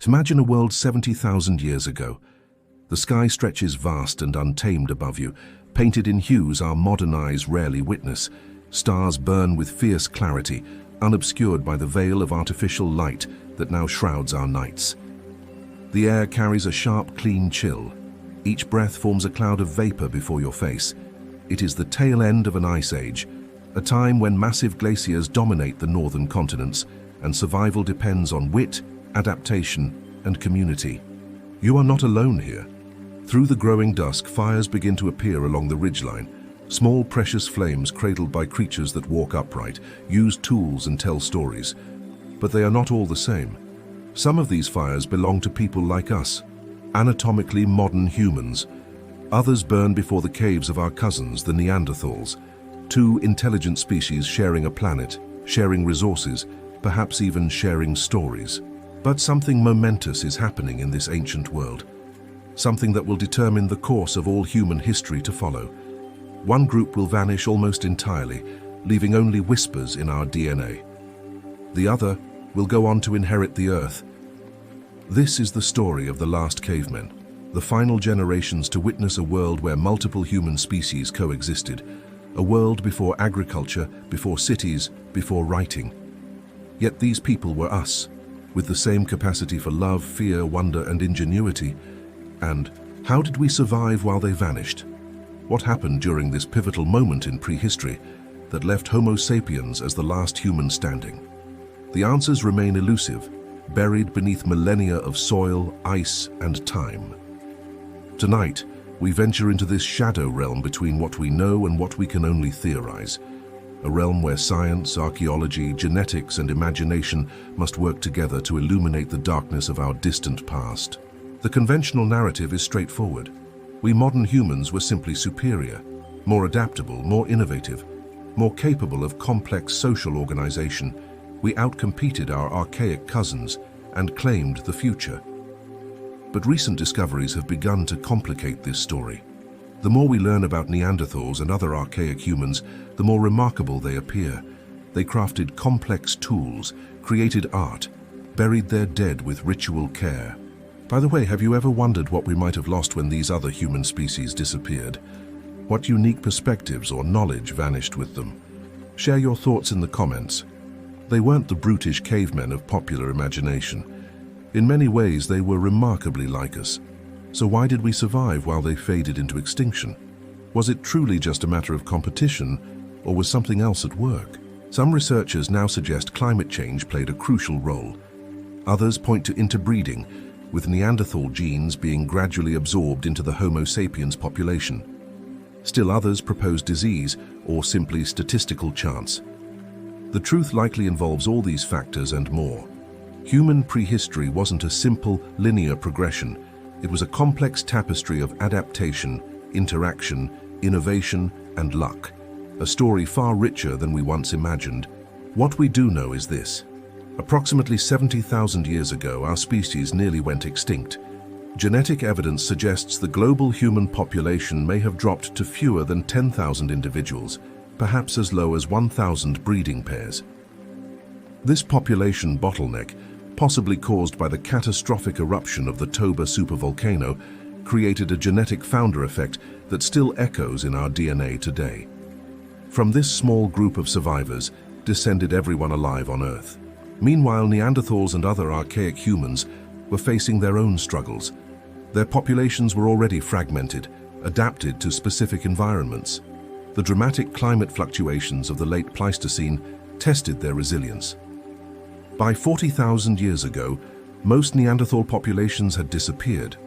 Imagine a world 70,000 years ago. The sky stretches vast and untamed above you, painted in hues our modern eyes rarely witness. Stars burn with fierce clarity, unobscured by the veil of artificial light that now shrouds our nights. The air carries a sharp, clean chill. Each breath forms a cloud of vapor before your face. It is the tail end of an ice age, a time when massive glaciers dominate the northern continents, and survival depends on wit, adaptation, and community. You are not alone here. Through the growing dusk, fires begin to appear along the ridgeline. Small, precious flames cradled by creatures that walk upright, use tools and tell stories. But they are not all the same. Some of these fires belong to people like us, anatomically modern humans. Others burn before the caves of our cousins, the Neanderthals, two intelligent species sharing a planet, sharing resources, perhaps even sharing stories. But something momentous is happening in this ancient world. Something that will determine the course of all human history to follow. One group will vanish almost entirely, leaving only whispers in our DNA. The other will go on to inherit the Earth. This is the story of the last cavemen, the final generations to witness a world where multiple human species coexisted, a world before agriculture, before cities, before writing. Yet these people were us, with the same capacity for love, fear, wonder, and ingenuity. And how did we survive while they vanished? What happened during this pivotal moment in prehistory that left Homo sapiens as the last human standing? The answers remain elusive, buried beneath millennia of soil, ice, and time. Tonight, we venture into this shadow realm between what we know and what we can only theorize. A realm where science, archaeology, genetics, and imagination must work together to illuminate the darkness of our distant past. The conventional narrative is straightforward. We modern humans were simply superior, more adaptable, more innovative, more capable of complex social organization. We outcompeted our archaic cousins and claimed the future. But recent discoveries have begun to complicate this story. The more we learn about Neanderthals and other archaic humans, the more remarkable they appear. They crafted complex tools, created art, buried their dead with ritual care. By the way, have you ever wondered what we might have lost when these other human species disappeared? What unique perspectives or knowledge vanished with them? Share your thoughts in the comments. They weren't the brutish cavemen of popular imagination. In many ways, they were remarkably like us. So why did we survive while they faded into extinction? Was it truly just a matter of competition, or was something else at work? Some researchers now suggest climate change played a crucial role. Others point to interbreeding, with Neanderthal genes being gradually absorbed into the Homo sapiens population. Still others propose disease, or simply statistical chance. The truth likely involves all these factors and more. Human prehistory wasn't a simple, linear progression. It was a complex tapestry of adaptation, interaction, innovation, and luck. A story far richer than we once imagined. What we do know is this. Approximately 70,000 years ago, our species nearly went extinct. Genetic evidence suggests the global human population may have dropped to fewer than 10,000 individuals, perhaps as low as 1,000 breeding pairs. This population bottleneck, possibly caused by the catastrophic eruption of the Toba supervolcano, created a genetic founder effect that still echoes in our DNA today. From this small group of survivors descended everyone alive on Earth. Meanwhile, Neanderthals and other archaic humans were facing their own struggles. Their populations were already fragmented, adapted to specific environments. The dramatic climate fluctuations of the Late Pleistocene tested their resilience. By 40,000 years ago, most Neanderthal populations had disappeared.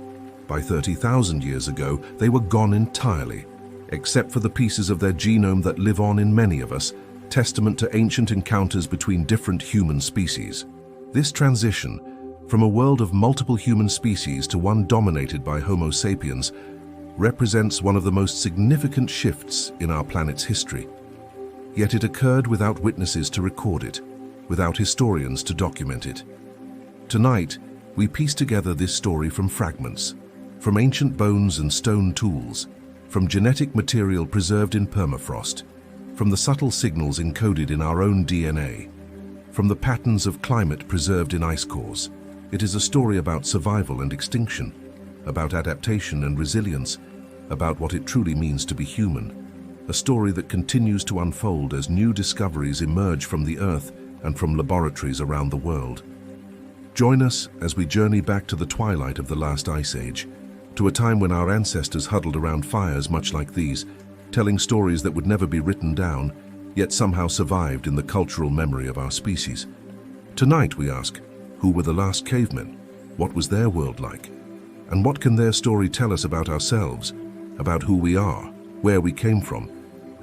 By 30,000 years ago, they were gone entirely, except for the pieces of their genome that live on in many of us, testament to ancient encounters between different human species. This transition, from a world of multiple human species to one dominated by Homo sapiens, represents one of the most significant shifts in our planet's history. Yet it occurred without witnesses to record it, without historians to document it. Tonight, we piece together this story from fragments, from ancient bones and stone tools, from genetic material preserved in permafrost, from the subtle signals encoded in our own DNA, from the patterns of climate preserved in ice cores. It is a story about survival and extinction, about adaptation and resilience, about what it truly means to be human. A story that continues to unfold as new discoveries emerge from the Earth and from laboratories around the world. Join us as we journey back to the twilight of the last ice age, to a time when our ancestors huddled around fires much like these, telling stories that would never be written down, yet somehow survived in the cultural memory of our species. Tonight we ask, who were the last cavemen? What was their world like? And what can their story tell us about ourselves, about who we are, where we came from,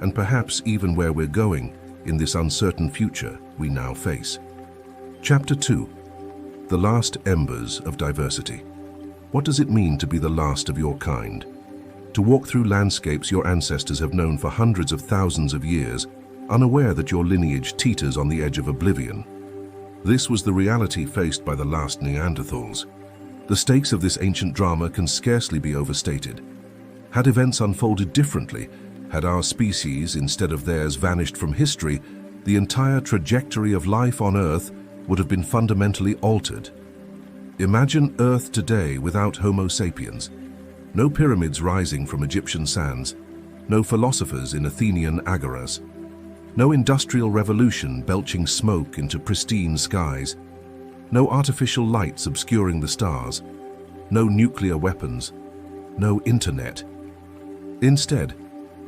and perhaps even where we're going in this uncertain future we now face? Chapter 2. The Last Embers of Diversity. What does it mean to be the last of your kind? To walk through landscapes your ancestors have known for hundreds of thousands of years, unaware that your lineage teeters on the edge of oblivion. This was the reality faced by the last Neanderthals. The stakes of this ancient drama can scarcely be overstated. Had events unfolded differently, had our species, instead of theirs, vanished from history, the entire trajectory of life on Earth would have been fundamentally altered. Imagine Earth today without Homo sapiens. No pyramids rising from Egyptian sands, no philosophers in Athenian agoras, no industrial revolution belching smoke into pristine skies, no artificial lights obscuring the stars, no nuclear weapons, no internet. Instead,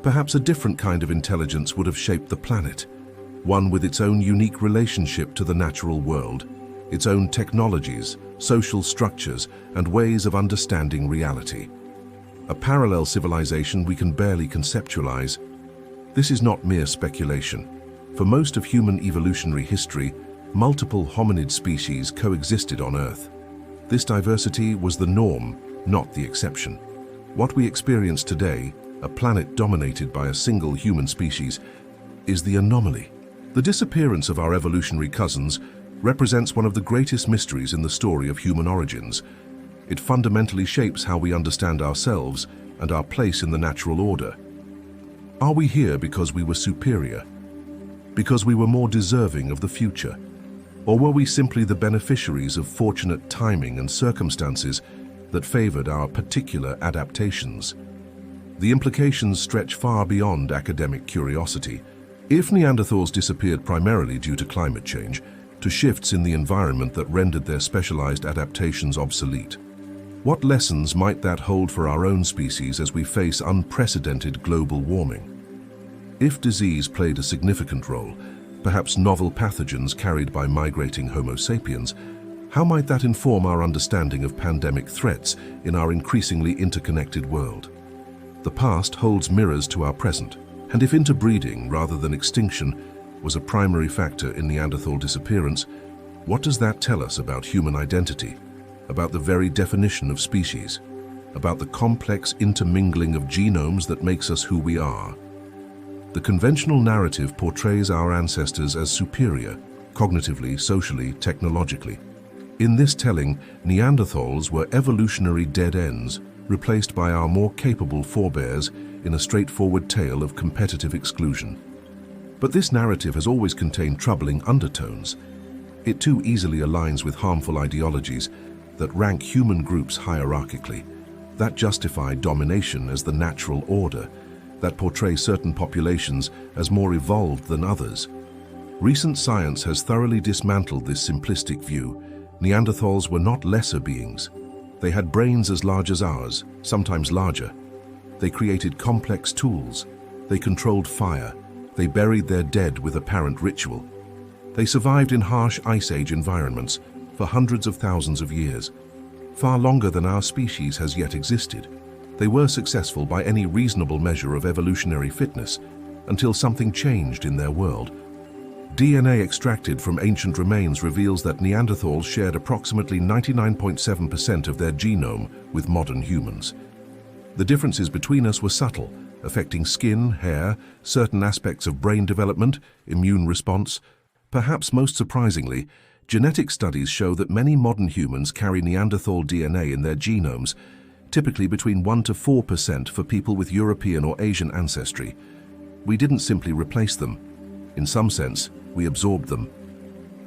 perhaps a different kind of intelligence would have shaped the planet, one with its own unique relationship to the natural world, its own technologies, social structures, and ways of understanding reality. A parallel civilization we can barely conceptualize. This is not mere speculation. For most of human evolutionary history, multiple hominid species coexisted on Earth. This diversity was the norm, not the exception. What we experience today, a planet dominated by a single human species, is the anomaly. The disappearance of our evolutionary cousins represents one of the greatest mysteries in the story of human origins. It fundamentally shapes how we understand ourselves and our place in the natural order. Are we here because we were superior? Because we were more deserving of the future? Or were we simply the beneficiaries of fortunate timing and circumstances that favored our particular adaptations? The implications stretch far beyond academic curiosity. If Neanderthals disappeared primarily due to climate change, to shifts in the environment that rendered their specialized adaptations obsolete, what lessons might that hold for our own species as we face unprecedented global warming? If disease played a significant role, perhaps novel pathogens carried by migrating Homo sapiens, how might that inform our understanding of pandemic threats in our increasingly interconnected world? The past holds mirrors to our present, and if interbreeding rather than extinction was a primary factor in Neanderthal disappearance, what does that tell us about human identity, about the very definition of species, about the complex intermingling of genomes that makes us who we are? The conventional narrative portrays our ancestors as superior, cognitively, socially, technologically. In this telling, Neanderthals were evolutionary dead ends, replaced by our more capable forebears in a straightforward tale of competitive exclusion. But this narrative has always contained troubling undertones. It too easily aligns with harmful ideologies that rank human groups hierarchically, that justify domination as the natural order, that portray certain populations as more evolved than others. Recent science has thoroughly dismantled this simplistic view. Neanderthals were not lesser beings. They had brains as large as ours, sometimes larger. They created complex tools. They controlled fire. They buried their dead with apparent ritual. They survived in harsh Ice Age environments for hundreds of thousands of years, far longer than our species has yet existed. They were successful by any reasonable measure of evolutionary fitness until something changed in their world. DNA extracted from ancient remains reveals that Neanderthals shared approximately 99.7% of their genome with modern humans. The differences between us were subtle, affecting skin, hair, certain aspects of brain development, immune response. Perhaps most surprisingly, genetic studies show that many modern humans carry Neanderthal DNA in their genomes, typically between 1 to 4% for people with European or Asian ancestry. We didn't simply replace them. In some sense, we absorbed them.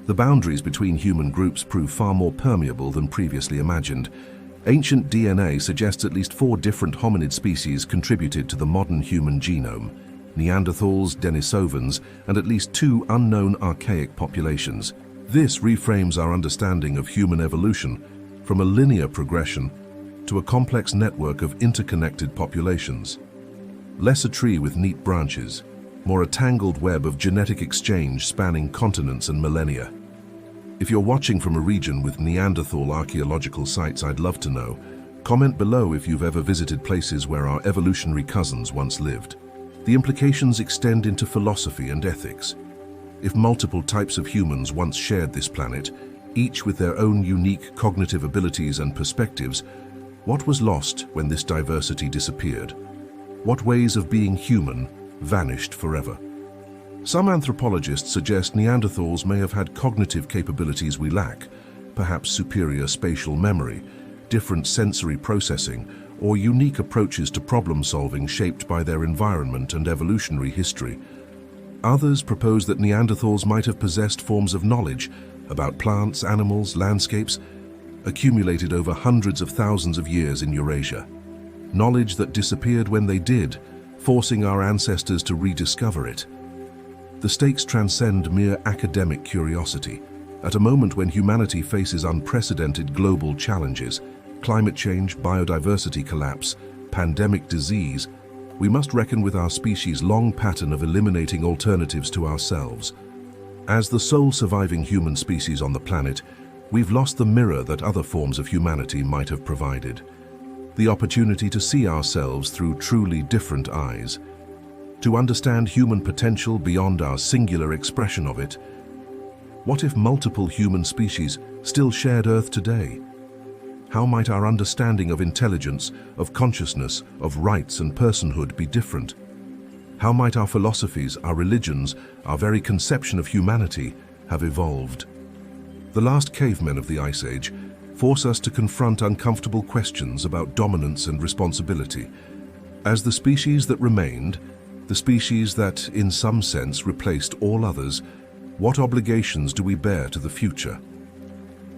The boundaries between human groups prove far more permeable than previously imagined. Ancient DNA suggests at least 4 different hominid species contributed to the modern human genome: Neanderthals, Denisovans, and at least 2 unknown archaic populations. This reframes our understanding of human evolution from a linear progression to a complex network of interconnected populations. Less a tree with neat branches, more a tangled web of genetic exchange spanning continents and millennia. If you're watching from a region with Neanderthal archaeological sites, I'd love to know. Comment below if you've ever visited places where our evolutionary cousins once lived. The implications extend into philosophy and ethics. If multiple types of humans once shared this planet, each with their own unique cognitive abilities and perspectives, what was lost when this diversity disappeared? What ways of being human vanished forever? Some anthropologists suggest Neanderthals may have had cognitive capabilities we lack, perhaps superior spatial memory, different sensory processing, or unique approaches to problem solving shaped by their environment and evolutionary history. Others propose that Neanderthals might have possessed forms of knowledge about plants, animals, landscapes, accumulated over hundreds of thousands of years in Eurasia. Knowledge that disappeared when they did, forcing our ancestors to rediscover it. The stakes transcend mere academic curiosity. At a moment when humanity faces unprecedented global challenges, climate change, biodiversity collapse, pandemic disease, we must reckon with our species' long pattern of eliminating alternatives to ourselves. As the sole surviving human species on the planet, we've lost the mirror that other forms of humanity might have provided. The opportunity to see ourselves through truly different eyes, to understand human potential beyond our singular expression of it. What if multiple human species still shared Earth today? How might our understanding of intelligence, of consciousness, of rights and personhood be different? How might our philosophies, our religions, our very conception of humanity have evolved? The last cavemen of the Ice Age force us to confront uncomfortable questions about dominance and responsibility. As the species that remained, the species that, in some sense, replaced all others, what obligations do we bear to the future?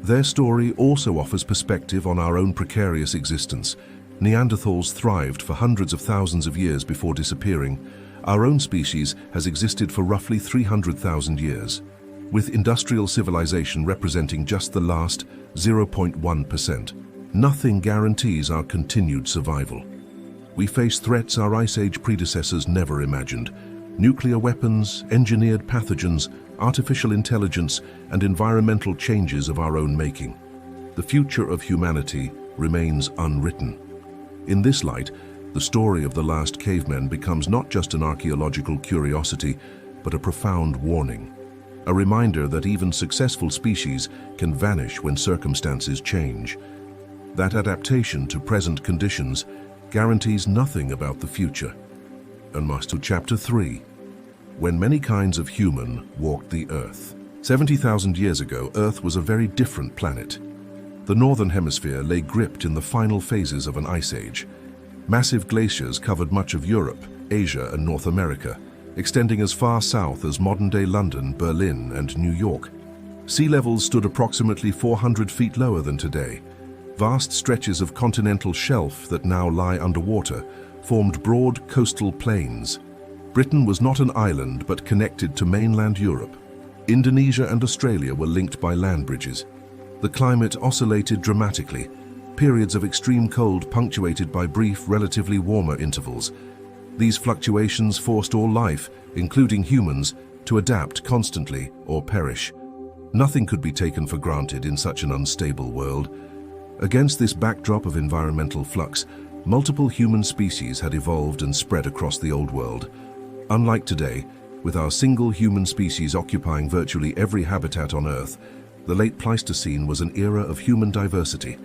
Their story also offers perspective on our own precarious existence. Neanderthals thrived for hundreds of thousands of years before disappearing. Our own species has existed for roughly 300,000 years, with industrial civilization representing just the last 0.1%. Nothing guarantees our continued survival. We face threats our Ice Age predecessors never imagined: nuclear weapons, engineered pathogens, artificial intelligence, and environmental changes of our own making. The future of humanity remains unwritten. In this light, the story of the last cavemen becomes not just an archaeological curiosity, but a profound warning. A reminder that even successful species can vanish when circumstances change. That adaptation to present conditions guarantees nothing about the future. Anomalous to Chapter 3. When many kinds of human walked the Earth. 70,000 years ago, Earth was a very different planet. The northern hemisphere lay gripped in the final phases of an ice age. Massive glaciers covered much of Europe, Asia, and North America, extending as far south as modern-day London, Berlin, and New York. Sea levels stood approximately 400 feet lower than today. Vast stretches of continental shelf that now lie underwater formed broad coastal plains. Britain was not an island but connected to mainland Europe. Indonesia and Australia were linked by land bridges. The climate oscillated dramatically, periods of extreme cold punctuated by brief, relatively warmer intervals. These fluctuations forced all life, including humans, to adapt constantly or perish. Nothing could be taken for granted in such an unstable world. Against this backdrop of environmental flux, multiple human species had evolved and spread across the Old World. Unlike today, with our single human species occupying virtually every habitat on Earth, the Late Pleistocene was an era of human diversity.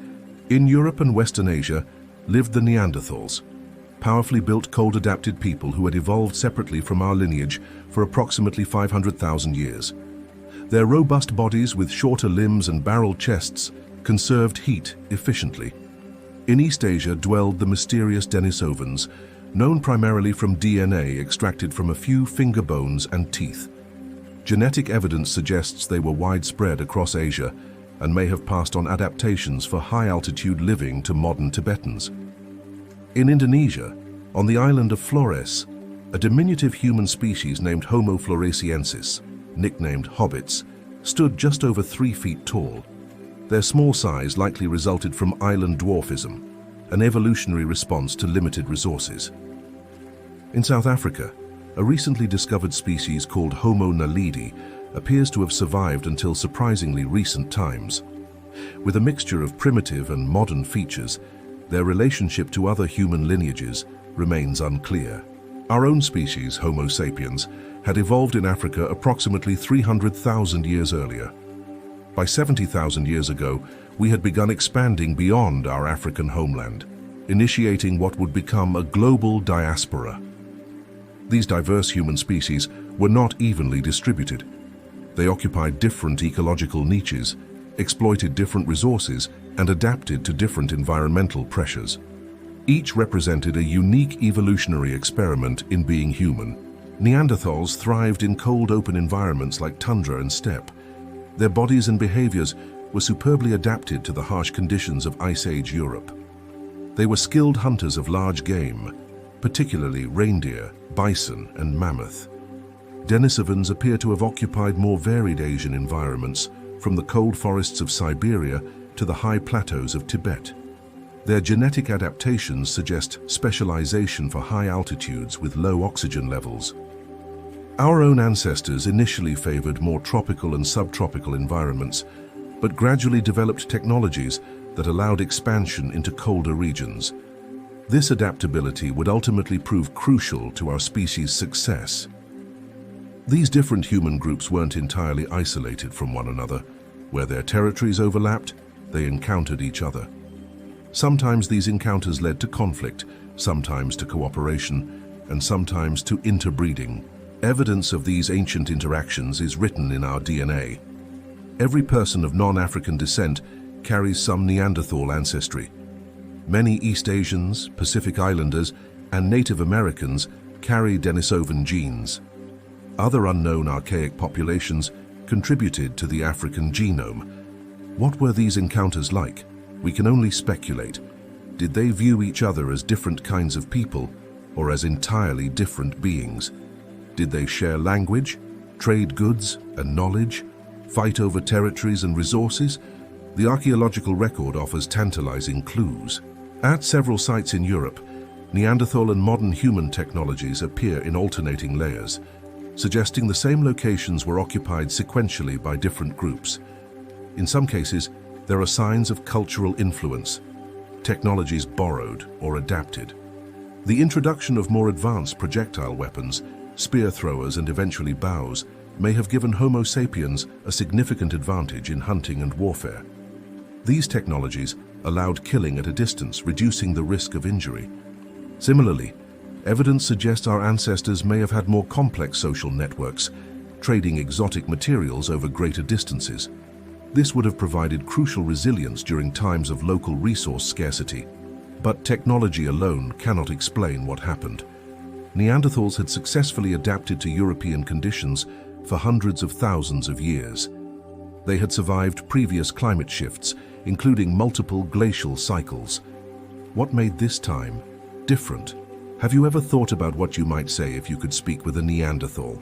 In Europe and Western Asia lived the Neanderthals, powerfully built cold-adapted people who had evolved separately from our lineage for approximately 500,000 years. Their robust bodies with shorter limbs and barrel chests conserved heat efficiently. In East Asia dwelled the mysterious Denisovans, known primarily from DNA extracted from a few finger bones and teeth. Genetic evidence suggests they were widespread across Asia and may have passed on adaptations for high-altitude living to modern Tibetans. In Indonesia, on the island of Flores, a diminutive human species named Homo floresiensis, nicknamed hobbits, stood just over 3 feet tall. Their small size likely resulted from island dwarfism, an evolutionary response to limited resources. In South Africa, a recently discovered species called Homo naledi appears to have survived until surprisingly recent times. With a mixture of primitive and modern features, their relationship to other human lineages remains unclear. Our own species, Homo sapiens, had evolved in Africa approximately 300,000 years earlier. By 70,000 years ago, we had begun expanding beyond our African homeland, initiating what would become a global diaspora. These diverse human species were not evenly distributed. They occupied different ecological niches, exploited different resources, and adapted to different environmental pressures. Each represented a unique evolutionary experiment in being human. Neanderthals thrived in cold open environments like tundra and steppe. Their bodies and behaviors were superbly adapted to the harsh conditions of Ice Age Europe. They were skilled hunters of large game, particularly reindeer, bison, and mammoth. Denisovans appear to have occupied more varied Asian environments, from the cold forests of Siberia to the high plateaus of Tibet. Their genetic adaptations suggest specialization for high altitudes with low oxygen levels. Our own ancestors initially favored more tropical and subtropical environments, but gradually developed technologies that allowed expansion into colder regions. This adaptability would ultimately prove crucial to our species' success. These different human groups weren't entirely isolated from one another. Where their territories overlapped, they encountered each other. Sometimes these encounters led to conflict, sometimes to cooperation, and sometimes to interbreeding. Evidence of these ancient interactions is written in our DNA. Every person of non-African descent carries some Neanderthal ancestry. Many East Asians, Pacific Islanders, and Native Americans carry Denisovan genes. Other unknown archaic populations contributed to the African genome. What were these encounters like? We can only speculate. Did they view each other as different kinds of people, or as entirely different beings? Did they share language, trade goods and knowledge, fight over territories and resources? The archaeological record offers tantalizing clues. At several sites in Europe, Neanderthal and modern human technologies appear in alternating layers, suggesting the same locations were occupied sequentially by different groups. In some cases, there are signs of cultural influence, technologies borrowed or adapted. The introduction of more advanced projectile weapons, spear throwers and eventually bows, may have given Homo sapiens a significant advantage in hunting and warfare. These technologies allowed killing at a distance, reducing the risk of injury. Similarly, evidence suggests our ancestors may have had more complex social networks, trading exotic materials over greater distances. This would have provided crucial resilience during times of local resource scarcity. But technology alone cannot explain what happened. Neanderthals had successfully adapted to European conditions for hundreds of thousands of years. They had survived previous climate shifts, including multiple glacial cycles. What made this time different? Have you ever thought about what you might say if you could speak with a Neanderthal?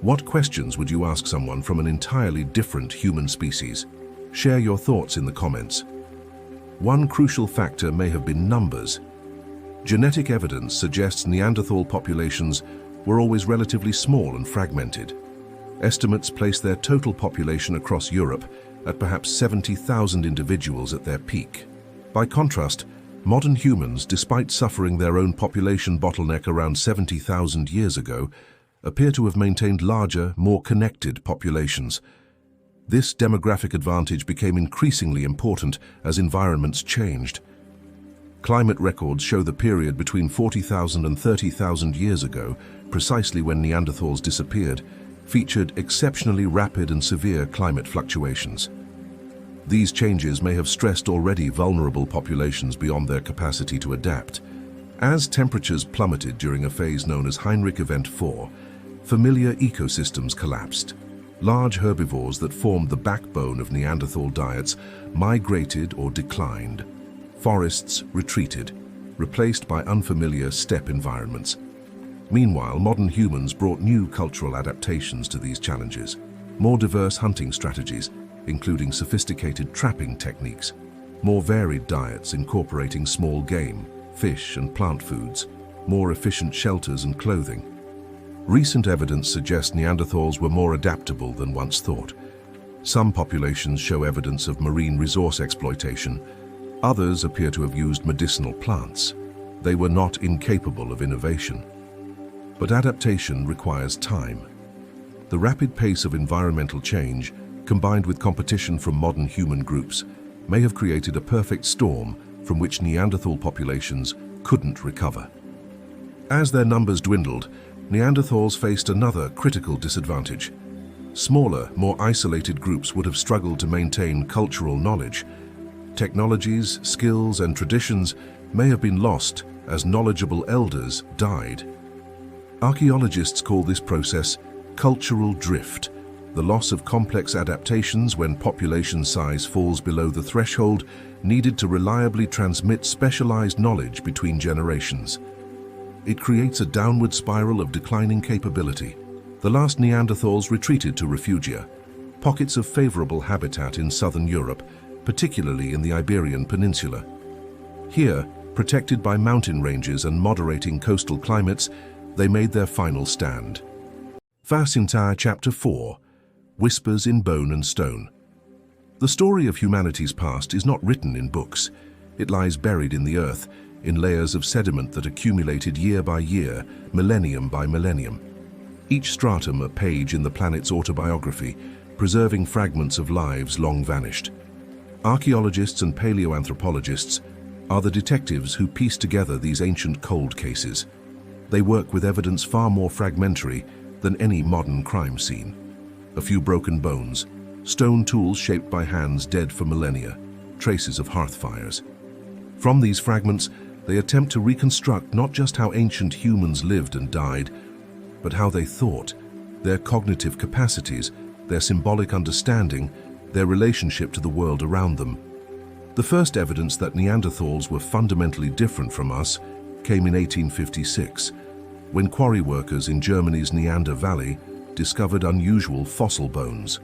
What questions would you ask someone from an entirely different human species? Share your thoughts in the comments. One crucial factor may have been numbers. Genetic evidence suggests Neanderthal populations were always relatively small and fragmented. Estimates place their total population across Europe at perhaps 70,000 individuals at their peak. By contrast, modern humans, despite suffering their own population bottleneck around 70,000 years ago, appear to have maintained larger, more connected populations. This demographic advantage became increasingly important as environments changed. Climate records show the period between 40,000 and 30,000 years ago, precisely when Neanderthals disappeared, featured exceptionally rapid and severe climate fluctuations. These changes may have stressed already vulnerable populations beyond their capacity to adapt. As temperatures plummeted during a phase known as Heinrich Event 4, familiar ecosystems collapsed. Large herbivores that formed the backbone of Neanderthal diets migrated or declined. Forests retreated, replaced by unfamiliar steppe environments. Meanwhile, modern humans brought new cultural adaptations to these challenges. More diverse hunting strategies, including sophisticated trapping techniques. More varied diets incorporating small game, fish and plant foods. More efficient shelters and clothing. Recent evidence suggests Neanderthals were more adaptable than once thought. Some populations show evidence of marine resource exploitation. Others appear to have used medicinal plants. They were not incapable of innovation. But adaptation requires time. The rapid pace of environmental change, combined with competition from modern human groups, may have created a perfect storm from which Neanderthal populations couldn't recover. As their numbers dwindled, Neanderthals faced another critical disadvantage. Smaller, more isolated groups would have struggled to maintain cultural knowledge. Technologies, skills, and traditions may have been lost as knowledgeable elders died. Archaeologists call this process cultural drift, the loss of complex adaptations when population size falls below the threshold needed to reliably transmit specialized knowledge between generations. It creates a downward spiral of declining capability. The last Neanderthals retreated to Refugia, pockets of favorable habitat in southern Europe, particularly in the Iberian Peninsula. Here, protected by mountain ranges and moderating coastal climates, they made their final stand. Entire Chapter 4, Whispers in Bone and Stone. The story of humanity's past is not written in books. It lies buried in the earth, in layers of sediment that accumulated year by year, millennium by millennium. Each stratum a page in the planet's autobiography, preserving fragments of lives long vanished. Archaeologists and paleoanthropologists are the detectives who piece together these ancient cold cases. They work with evidence far more fragmentary than any modern crime scene. A few broken bones, stone tools shaped by hands dead for millennia, traces of hearth fires. From these fragments, they attempt to reconstruct not just how ancient humans lived and died, but how they thought, their cognitive capacities, their symbolic understanding, their relationship to the world around them. The first evidence that Neanderthals were fundamentally different from us came in 1856, when quarry workers in Germany's Neander Valley discovered unusual fossil bones.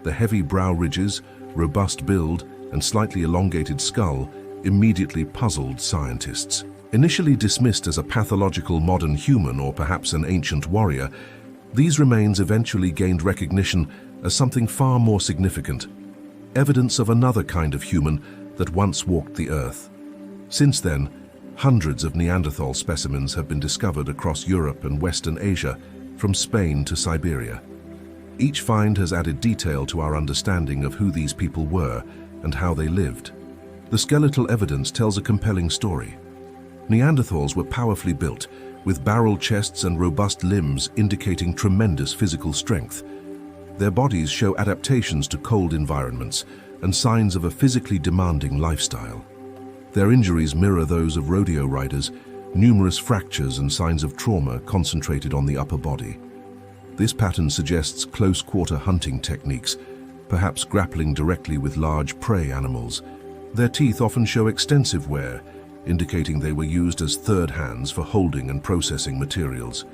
The heavy brow ridges, robust build, and slightly elongated skull immediately puzzled scientists. Initially dismissed as a pathological modern human or perhaps an ancient warrior, these remains eventually gained recognition as something far more significant, evidence of another kind of human that once walked the earth. Since then, hundreds of Neanderthal specimens have been discovered across Europe and Western Asia, from Spain to Siberia. Each find has added detail to our understanding of who these people were and how they lived. The skeletal evidence tells a compelling story. Neanderthals were powerfully built, with barrel chests and robust limbs indicating tremendous physical strength. Their bodies show adaptations to cold environments and signs of a physically demanding lifestyle. Their injuries mirror those of rodeo riders, numerous fractures and signs of trauma concentrated on the upper body. This pattern suggests close-quarter hunting techniques, perhaps grappling directly with large prey animals. Their teeth often show extensive wear, indicating they were used as third hands for holding and processing materials.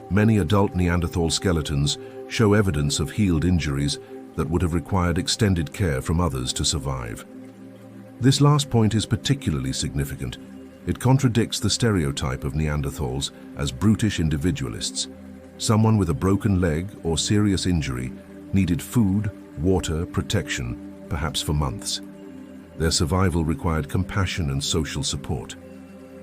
Many adult Neanderthal skeletons show evidence of healed injuries that would have required extended care from others to survive. This last point is particularly significant. It contradicts the stereotype of Neanderthals as brutish individualists. Someone with a broken leg or serious injury needed food, water, protection, perhaps for months. Their survival required compassion and social support.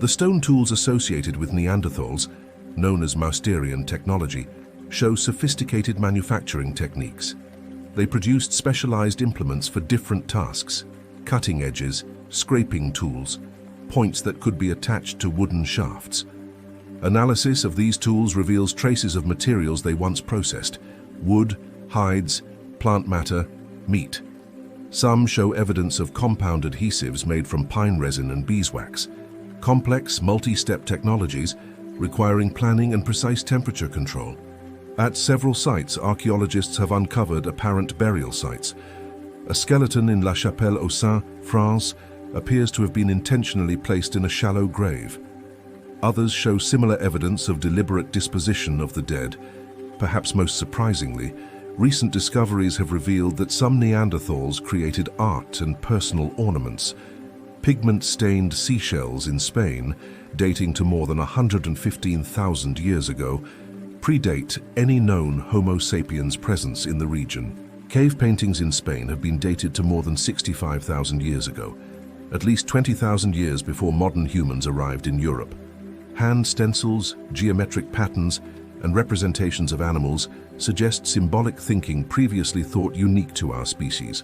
The stone tools associated with Neanderthals, known as Mousterian technology, show sophisticated manufacturing techniques. They produced specialized implements for different tasks: cutting edges, scraping tools, points that could be attached to wooden shafts. Analysis of these tools reveals traces of materials they once processed: wood, hides, plant matter, meat. Some show evidence of compound adhesives made from pine resin and beeswax, complex multi-step technologies requiring planning and precise temperature control. At several sites, archaeologists have uncovered apparent burial sites. A skeleton in La Chapelle-aux-Saints, France, appears to have been intentionally placed in a shallow grave. Others show similar evidence of deliberate disposition of the dead. Perhaps most surprisingly, recent discoveries have revealed that some Neanderthals created art and personal ornaments. Pigment-stained seashells in Spain, dating to more than 115,000 years ago, predate any known Homo sapiens presence in the region. Cave paintings in Spain have been dated to more than 65,000 years ago, at least 20,000 years before modern humans arrived in Europe. Hand stencils, geometric patterns, and representations of animals suggest symbolic thinking previously thought unique to our species.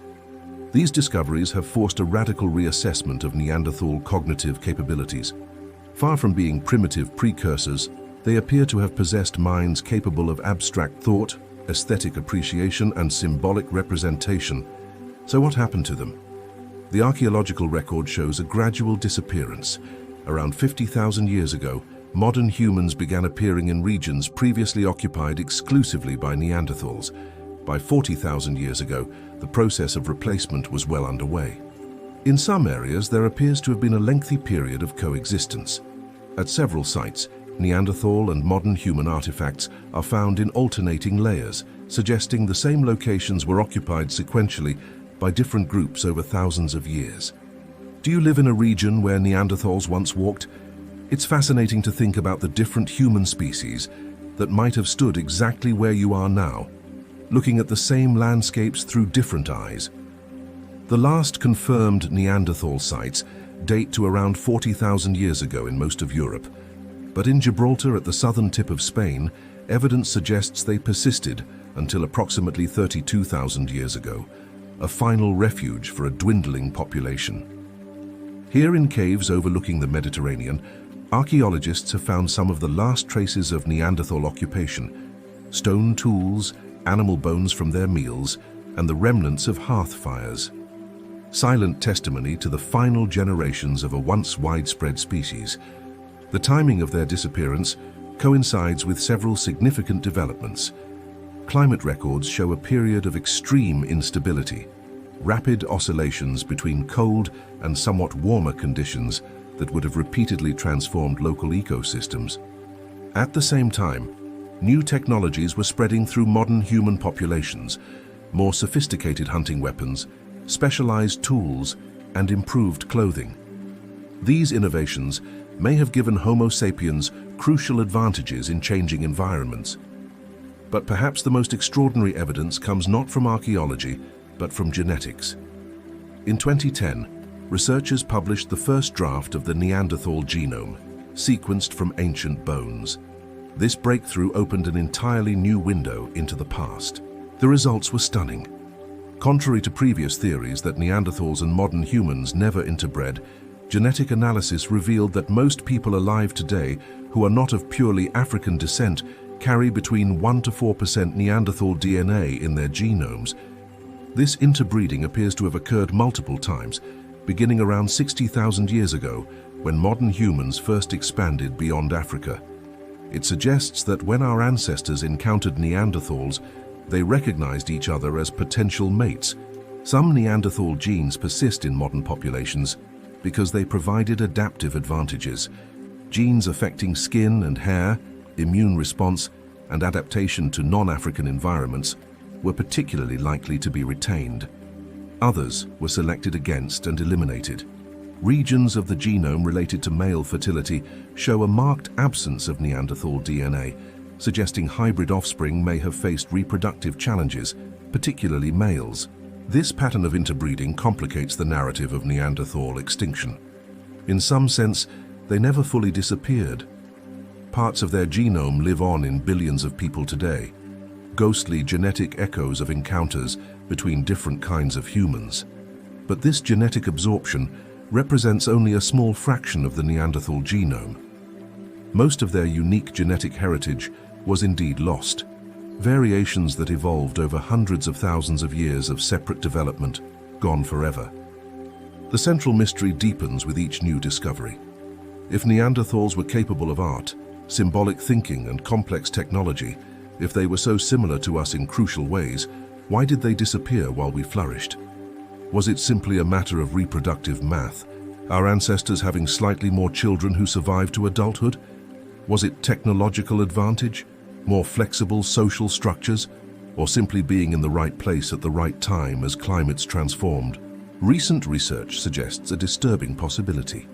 These discoveries have forced a radical reassessment of Neanderthal cognitive capabilities. Far from being primitive precursors, they appear to have possessed minds capable of abstract thought, aesthetic appreciation, and symbolic representation. So what happened to them? The archaeological record shows a gradual disappearance. Around 50,000 years ago, modern humans began appearing in regions previously occupied exclusively by Neanderthals. By 40,000 years ago, the process of replacement was well underway. In some areas, there appears to have been a lengthy period of coexistence. At several sites, Neanderthal and modern human artifacts are found in alternating layers, suggesting the same locations were occupied sequentially by different groups over thousands of years. Do you live in a region where Neanderthals once walked? It's fascinating to think about the different human species that might have stood exactly where you are now, looking at the same landscapes through different eyes. The last confirmed Neanderthal sites date to around 40,000 years ago in most of Europe. But in Gibraltar at the southern tip of Spain, evidence suggests they persisted until approximately 32,000 years ago, a final refuge for a dwindling population. Here in caves overlooking the Mediterranean, archaeologists have found some of the last traces of Neanderthal occupation: stone tools, animal bones from their meals, and the remnants of hearth fires. Silent testimony to the final generations of a once widespread species. The timing of their disappearance coincides with several significant developments. Climate records show a period of extreme instability, rapid oscillations between cold and somewhat warmer conditions that would have repeatedly transformed local ecosystems. At the same time, new technologies were spreading through modern human populations: more sophisticated hunting weapons, specialized tools, and improved clothing. These innovations may have given Homo sapiens crucial advantages in changing environments. But perhaps the most extraordinary evidence comes not from archaeology, but from genetics. In 2010, researchers published the first draft of the Neanderthal genome, sequenced from ancient bones. This breakthrough opened an entirely new window into the past. The results were stunning. Contrary to previous theories that Neanderthals and modern humans never interbred, genetic analysis revealed that most people alive today who are not of purely African descent carry between 1 to 4% Neanderthal DNA in their genomes. This interbreeding appears to have occurred multiple times, beginning around 60,000 years ago, when modern humans first expanded beyond Africa. It suggests that when our ancestors encountered Neanderthals, they recognized each other as potential mates. Some Neanderthal genes persist in modern populations because they provided adaptive advantages. Genes affecting skin and hair, immune response, and adaptation to non-African environments were particularly likely to be retained. Others were selected against and eliminated. Regions of the genome related to male fertility show a marked absence of Neanderthal DNA, suggesting hybrid offspring may have faced reproductive challenges, particularly males. This pattern of interbreeding complicates the narrative of Neanderthal extinction. In some sense, they never fully disappeared. Parts of their genome live on in billions of people today, ghostly genetic echoes of encounters between different kinds of humans. But this genetic absorption represents only a small fraction of the Neanderthal genome. Most of their unique genetic heritage was indeed lost. Variations that evolved over hundreds of thousands of years of separate development, gone forever. The central mystery deepens with each new discovery. If Neanderthals were capable of art, symbolic thinking, and complex technology, If they were so similar to us in crucial ways, why did they disappear while we flourished? Was it simply a matter of reproductive math, our ancestors having slightly more children who survived to adulthood? Was it technological advantage, more flexible social structures, or simply being in the right place at the right time as climates transformed? Recent research suggests a disturbing possibility.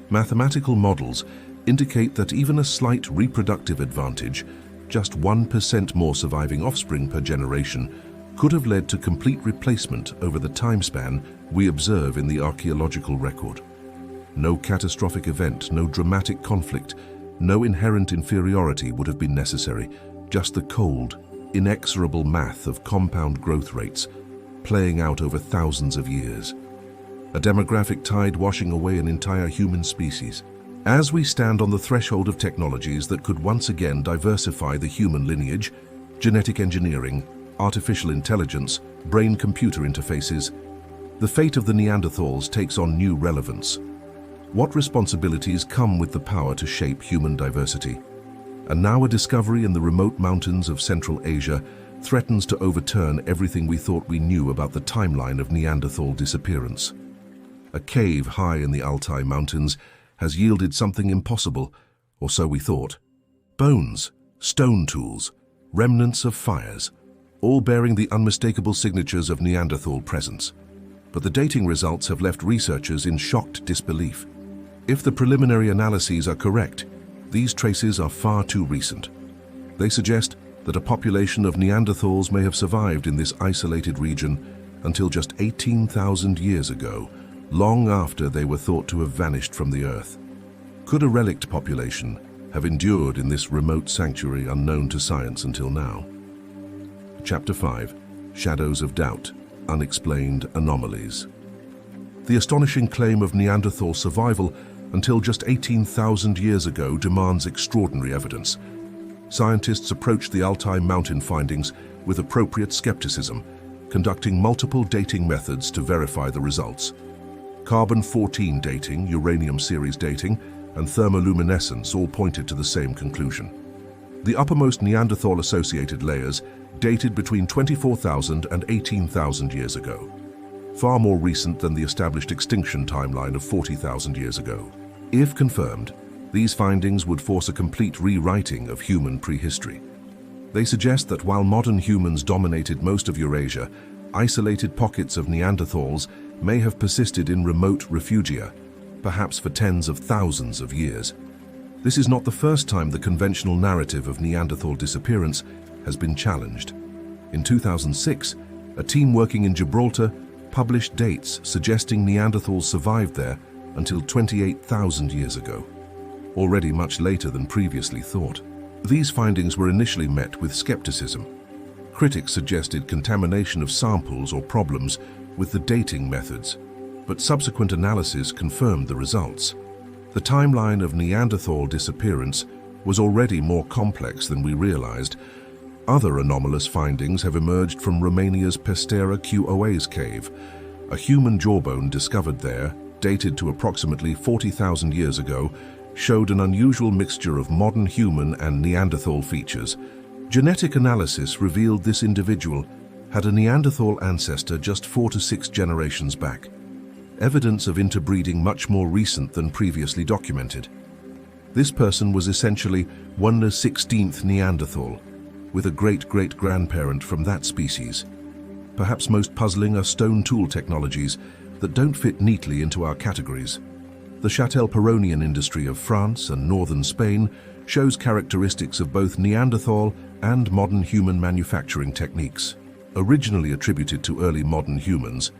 Mathematical models indicate that even a slight reproductive advantage, just 1% more surviving offspring per generation, could have led to complete replacement over the time span we observe in the archaeological record. No catastrophic event, no dramatic conflict, no inherent inferiority would have been necessary, just the cold, inexorable math of compound growth rates playing out over thousands of years. A demographic tide washing away an entire human species. As we stand on the threshold of technologies that could once again diversify the human lineage, genetic engineering, artificial intelligence, brain-computer interfaces, the fate of the Neanderthals takes on new relevance. What responsibilities come with the power to shape human diversity? And now a discovery in the remote mountains of Central Asia threatens to overturn everything we thought we knew about the timeline of Neanderthal disappearance. A cave high in the Altai Mountains has yielded something impossible, or so we thought. Bones, stone tools, remnants of fires, all bearing the unmistakable signatures of Neanderthal presence. But the dating results have left researchers in shocked disbelief. If the preliminary analyses are correct, these traces are far too recent. They suggest that a population of Neanderthals may have survived in this isolated region until just 18,000 years ago, long after they were thought to have vanished from the Earth. Could a relict population have endured in this remote sanctuary unknown to science until now? Chapter 5. Shadows of Doubt. Unexplained Anomalies. The astonishing claim of Neanderthal survival until just 18,000 years ago demands extraordinary evidence. Scientists approached the Altai mountain findings with appropriate skepticism, conducting multiple dating methods to verify the results. Carbon-14 dating, uranium series dating, and thermoluminescence all pointed to the same conclusion. The uppermost Neanderthal-associated layers dated between 24,000 and 18,000 years ago, far more recent than the established extinction timeline of 40,000 years ago. If confirmed, these findings would force a complete rewriting of human prehistory. They suggest that while modern humans dominated most of Eurasia, isolated pockets of Neanderthals may have persisted in remote refugia, perhaps for tens of thousands of years. This is not the first time the conventional narrative of Neanderthal disappearance has been challenged. In 2006, a team working in Gibraltar published dates suggesting Neanderthals survived there until 28,000 years ago, already much later than previously thought. These findings were initially met with skepticism. Critics suggested contamination of samples or problems with the dating methods, but subsequent analysis confirmed the results. The timeline of Neanderthal disappearance was already more complex than we realized. Other anomalous findings have emerged from Romania's Pestera QOA's cave. A human jawbone discovered there, dated to approximately 40,000 years ago, showed an unusual mixture of modern human and Neanderthal features. Genetic analysis revealed this individual had a Neanderthal ancestor just 4 to 6 generations back, evidence of interbreeding much more recent than previously documented. This person was essentially 1/16th Neanderthal, with a great-great-grandparent from that species. Perhaps most puzzling are stone tool technologies that don't fit neatly into our categories. The Châtel-Perronian industry of France and northern Spain shows characteristics of both Neanderthal and modern human manufacturing techniques. Originally attributed to early modern humans,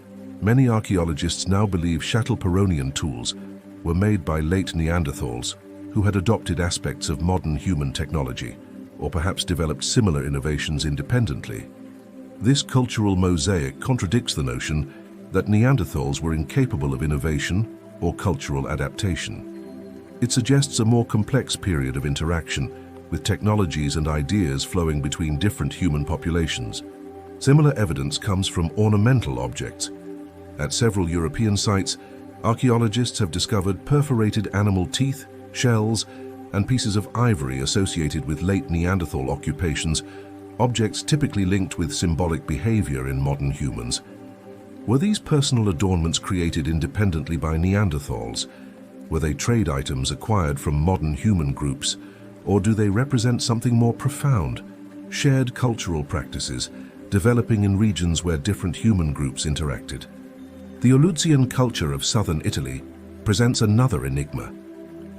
many archaeologists now believe Châtel-Perronian tools were made by late Neanderthals who had adopted aspects of modern human technology, or perhaps developed similar innovations independently. This cultural mosaic contradicts the notion that Neanderthals were incapable of innovation or cultural adaptation. It suggests a more complex period of interaction, with technologies and ideas flowing between different human populations. Similar evidence comes from ornamental objects. At several European sites, archaeologists have discovered perforated animal teeth, shells, and pieces of ivory associated with late Neanderthal occupations, objects typically linked with symbolic behavior in modern humans. Were these personal adornments created independently by Neanderthals? Were they trade items acquired from modern human groups? Or do they represent something more profound, shared cultural practices developing in regions where different human groups interacted? The Auluzzian culture of southern Italy presents another enigma.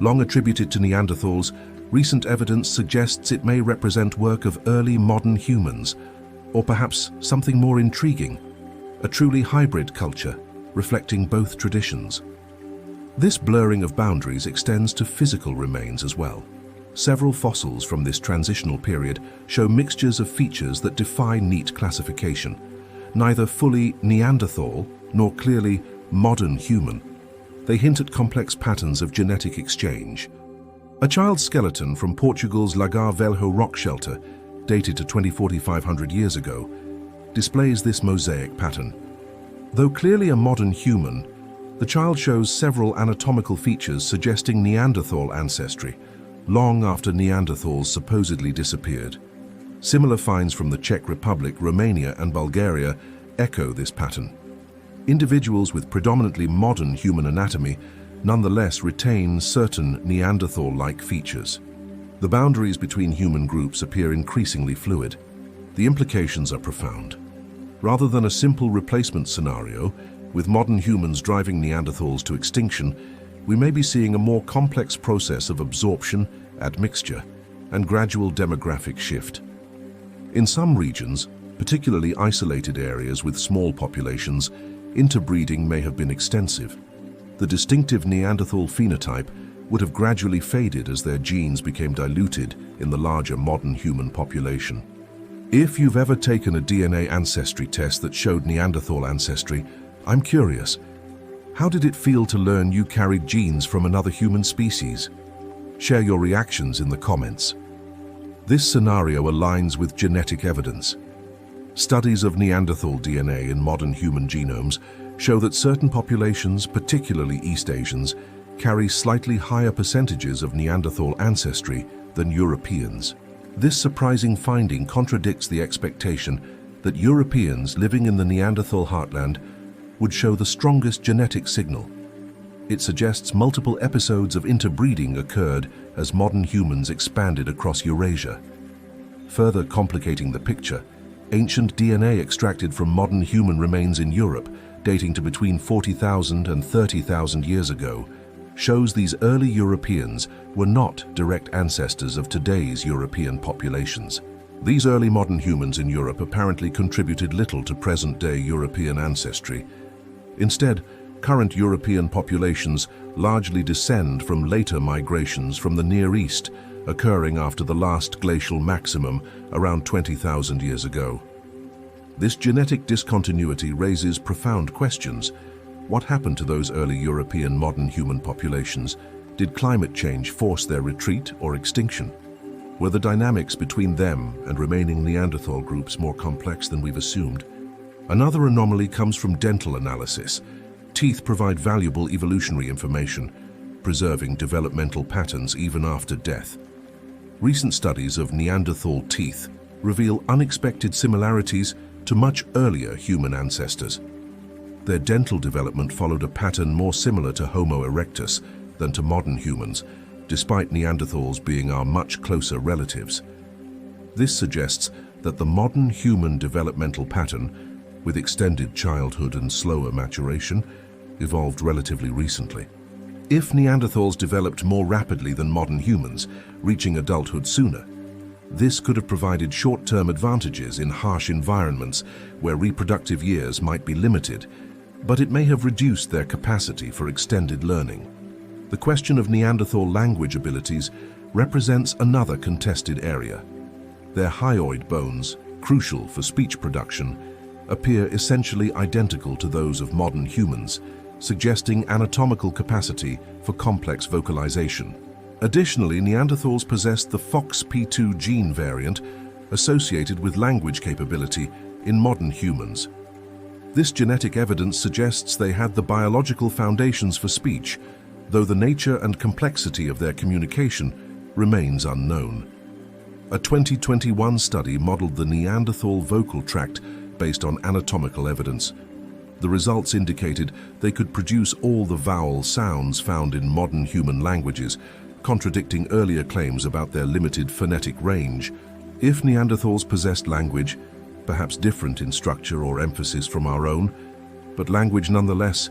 Long attributed to Neanderthals, recent evidence suggests it may represent work of early modern humans, or perhaps something more intriguing, a truly hybrid culture reflecting both traditions. This blurring of boundaries extends to physical remains as well. Several fossils from this transitional period show mixtures of features that defy neat classification, neither fully Neanderthal nor clearly modern human. They hint at complex patterns of genetic exchange. A child's skeleton from Portugal's Lagar Velho rock shelter, dated to 2,500 years ago, displays this mosaic pattern. Though clearly a modern human, the child shows several anatomical features suggesting Neanderthal ancestry, long after Neanderthals supposedly disappeared. Similar finds from the Czech Republic, Romania, and Bulgaria echo this pattern. Individuals with predominantly modern human anatomy nonetheless retain certain Neanderthal-like features. The boundaries between human groups appear increasingly fluid. The implications are profound. Rather than a simple replacement scenario, with modern humans driving Neanderthals to extinction, we may be seeing a more complex process of absorption, admixture, and gradual demographic shift. In some regions, particularly isolated areas with small populations, interbreeding may have been extensive. The distinctive Neanderthal phenotype would have gradually faded as their genes became diluted in the larger modern human population. If you've ever taken a DNA ancestry test that showed Neanderthal ancestry, I'm curious, how did it feel to learn you carried genes from another human species? Share your reactions in the comments. This scenario aligns with genetic evidence. Studies of Neanderthal DNA in modern human genomes show that certain populations, particularly East Asians, carry slightly higher percentages of Neanderthal ancestry than Europeans. This surprising finding contradicts the expectation that Europeans living in the Neanderthal heartland would show the strongest genetic signal. It suggests multiple episodes of interbreeding occurred as modern humans expanded across Eurasia. Further complicating the picture, ancient DNA extracted from modern human remains in Europe, dating to between 40,000 and 30,000 years ago, shows these early Europeans were not direct ancestors of today's European populations. These early modern humans in Europe apparently contributed little to present-day European ancestry. Instead, current European populations largely descend from later migrations from the Near East, occurring after the last glacial maximum around 20,000 years ago. This genetic discontinuity raises profound questions. What happened to those early European modern human populations? Did climate change force their retreat or extinction? Were the dynamics between them and remaining Neanderthal groups more complex than we've assumed? Another anomaly comes from dental analysis. Teeth provide valuable evolutionary information, preserving developmental patterns even after death. Recent studies of Neanderthal teeth reveal unexpected similarities to much earlier human ancestors. Their dental development followed a pattern more similar to Homo erectus than to modern humans, despite Neanderthals being our much closer relatives. This suggests that the modern human developmental pattern, with extended childhood and slower maturation, evolved relatively recently. If Neanderthals developed more rapidly than modern humans, reaching adulthood sooner, this could have provided short-term advantages in harsh environments where reproductive years might be limited, but it may have reduced their capacity for extended learning. The question of Neanderthal language abilities represents another contested area. Their hyoid bones, crucial for speech production, appear essentially identical to those of modern humans, suggesting anatomical capacity for complex vocalization. Additionally, Neanderthals possessed the FOXP2 gene variant associated with language capability in modern humans. This genetic evidence suggests they had the biological foundations for speech, though the nature and complexity of their communication remains unknown. A 2021 study modeled the Neanderthal vocal tract based on anatomical evidence. The results indicated they could produce all the vowel sounds found in modern human languages, contradicting earlier claims about their limited phonetic range. If Neanderthals possessed language, perhaps different in structure or emphasis from our own, but language nonetheless,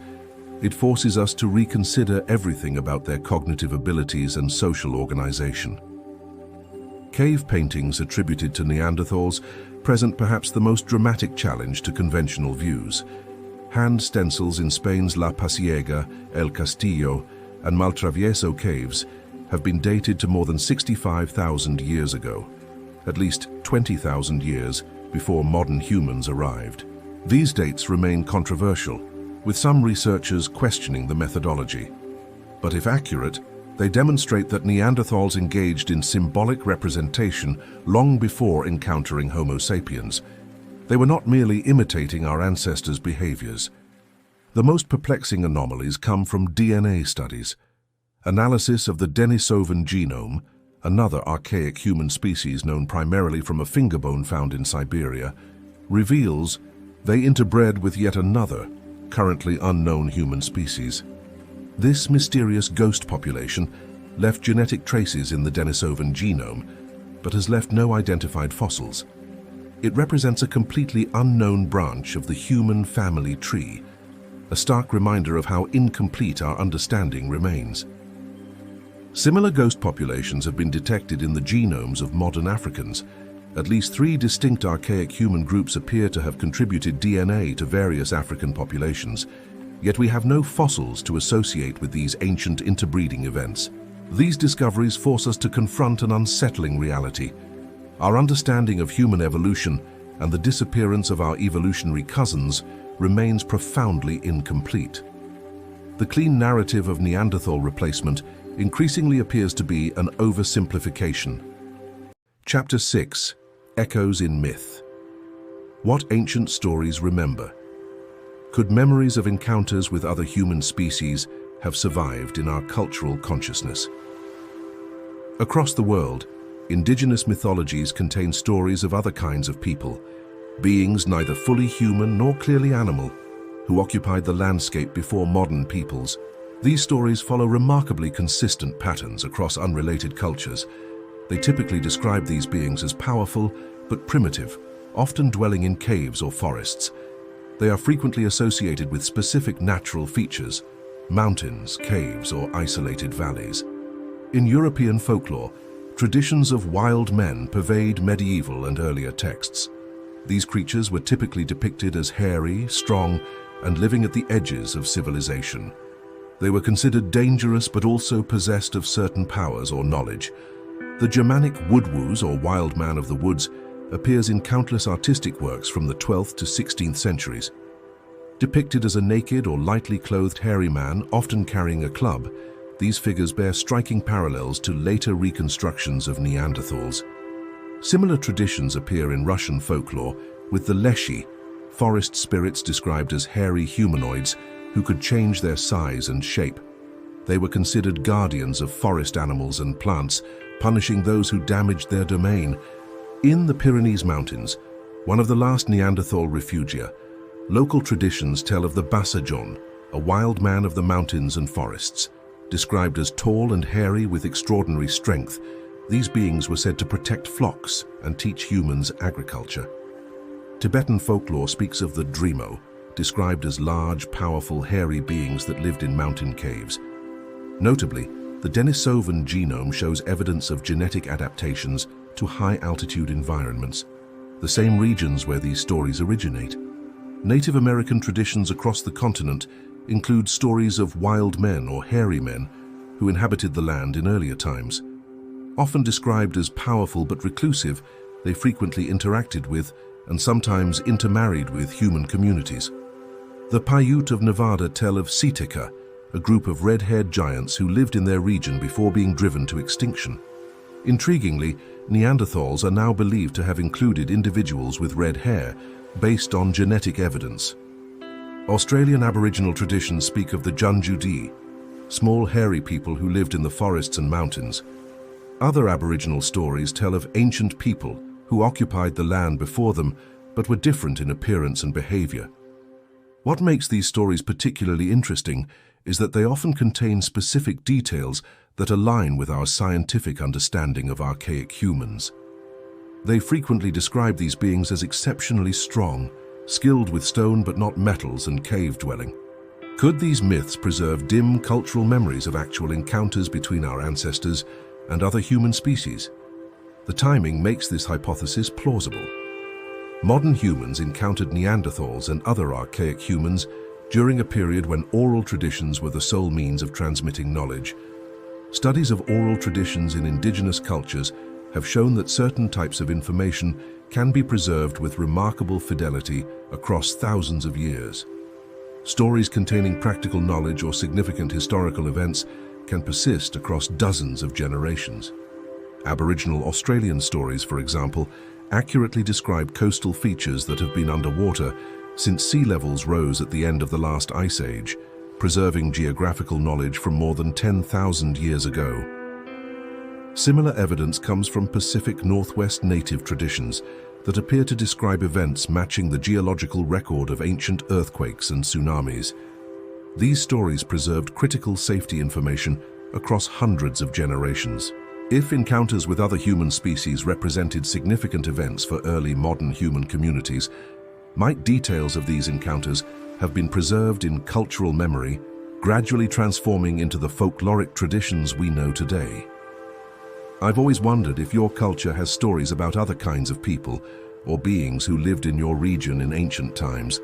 it forces us to reconsider everything about their cognitive abilities and social organization. Cave paintings attributed to Neanderthals present perhaps the most dramatic challenge to conventional views. Hand stencils in Spain's La Pasiega, El Castillo, and Maltravieso caves have been dated to more than 65,000 years ago, at least 20,000 years before modern humans arrived. These dates remain controversial, with some researchers questioning the methodology. But if accurate, they demonstrate that Neanderthals engaged in symbolic representation long before encountering Homo sapiens. They were not merely imitating our ancestors' behaviors. The most perplexing anomalies come from DNA studies. Analysis of the Denisovan genome, another archaic human species known primarily from a finger bone found in Siberia, reveals they interbred with yet another, currently unknown human species. This mysterious ghost population left genetic traces in the Denisovan genome, but has left no identified fossils. It represents a completely unknown branch of the human family tree, a stark reminder of how incomplete our understanding remains. Similar ghost populations have been detected in the genomes of modern Africans. At least 3 distinct archaic human groups appear to have contributed DNA to various African populations, yet we have no fossils to associate with these ancient interbreeding events. These discoveries force us to confront an unsettling reality. Our understanding of human evolution and the disappearance of our evolutionary cousins remains profoundly incomplete. The clean narrative of Neanderthal replacement increasingly appears to be an oversimplification. Chapter 6: Echoes in Myth. What ancient stories remember? Could memories of encounters with other human species have survived in our cultural consciousness? Across the world, indigenous mythologies contain stories of other kinds of people, beings neither fully human nor clearly animal, who occupied the landscape before modern peoples. These stories follow remarkably consistent patterns across unrelated cultures. They typically describe these beings as powerful but primitive, often dwelling in caves or forests. They are frequently associated with specific natural features: mountains, caves, or isolated valleys. In European folklore, traditions of wild men pervade medieval and earlier texts. These creatures were typically depicted as hairy, strong, and living at the edges of civilization. They were considered dangerous but also possessed of certain powers or knowledge. The Germanic woodwoos, or wild man of the woods, appears in countless artistic works from the 12th to 16th centuries. Depicted as a naked or lightly clothed hairy man, often carrying a club, these figures bear striking parallels to later reconstructions of Neanderthals. Similar traditions appear in Russian folklore, with the leshy, forest spirits described as hairy humanoids who could change their size and shape. They were considered guardians of forest animals and plants, punishing those who damaged their domain. In the Pyrenees Mountains, one of the last Neanderthal refugia, local traditions tell of the Bassajon, a wild man of the mountains and forests. Described as tall and hairy with extraordinary strength, these beings were said to protect flocks and teach humans agriculture. Tibetan folklore speaks of the Drimo, described as large, powerful, hairy beings that lived in mountain caves. Notably, the Denisovan genome shows evidence of genetic adaptations to high-altitude environments, the same regions where these stories originate. Native American traditions across the continent include stories of wild men or hairy men who inhabited the land in earlier times. Often described as powerful but reclusive, they frequently interacted with and sometimes intermarried with human communities. The Paiute of Nevada tell of Sitica, a group of red-haired giants who lived in their region before being driven to extinction. Intriguingly, Neanderthals are now believed to have included individuals with red hair based on genetic evidence. Australian Aboriginal traditions speak of the Junjudi, small hairy people who lived in the forests and mountains. Other Aboriginal stories tell of ancient people who occupied the land before them but were different in appearance and behavior. What makes these stories particularly interesting is that they often contain specific details that align with our scientific understanding of archaic humans. They frequently describe these beings as exceptionally strong, skilled with stone but not metals and cave dwelling. Could these myths preserve dim cultural memories of actual encounters between our ancestors and other human species? The timing makes this hypothesis plausible. Modern humans encountered Neanderthals and other archaic humans during a period when oral traditions were the sole means of transmitting knowledge. Studies of oral traditions in indigenous cultures have shown that certain types of information can be preserved with remarkable fidelity across thousands of years. Stories containing practical knowledge or significant historical events can persist across dozens of generations. Aboriginal Australian stories, for example, accurately describe coastal features that have been underwater since sea levels rose at the end of the last ice age, preserving geographical knowledge from more than 10,000 years ago. Similar evidence comes from Pacific Northwest native traditions that appear to describe events matching the geological record of ancient earthquakes and tsunamis. These stories preserved critical safety information across hundreds of generations. If encounters with other human species represented significant events for early modern human communities, might details of these encounters have been preserved in cultural memory, gradually transforming into the folkloric traditions we know today? I've always wondered if your culture has stories about other kinds of people or beings who lived in your region in ancient times.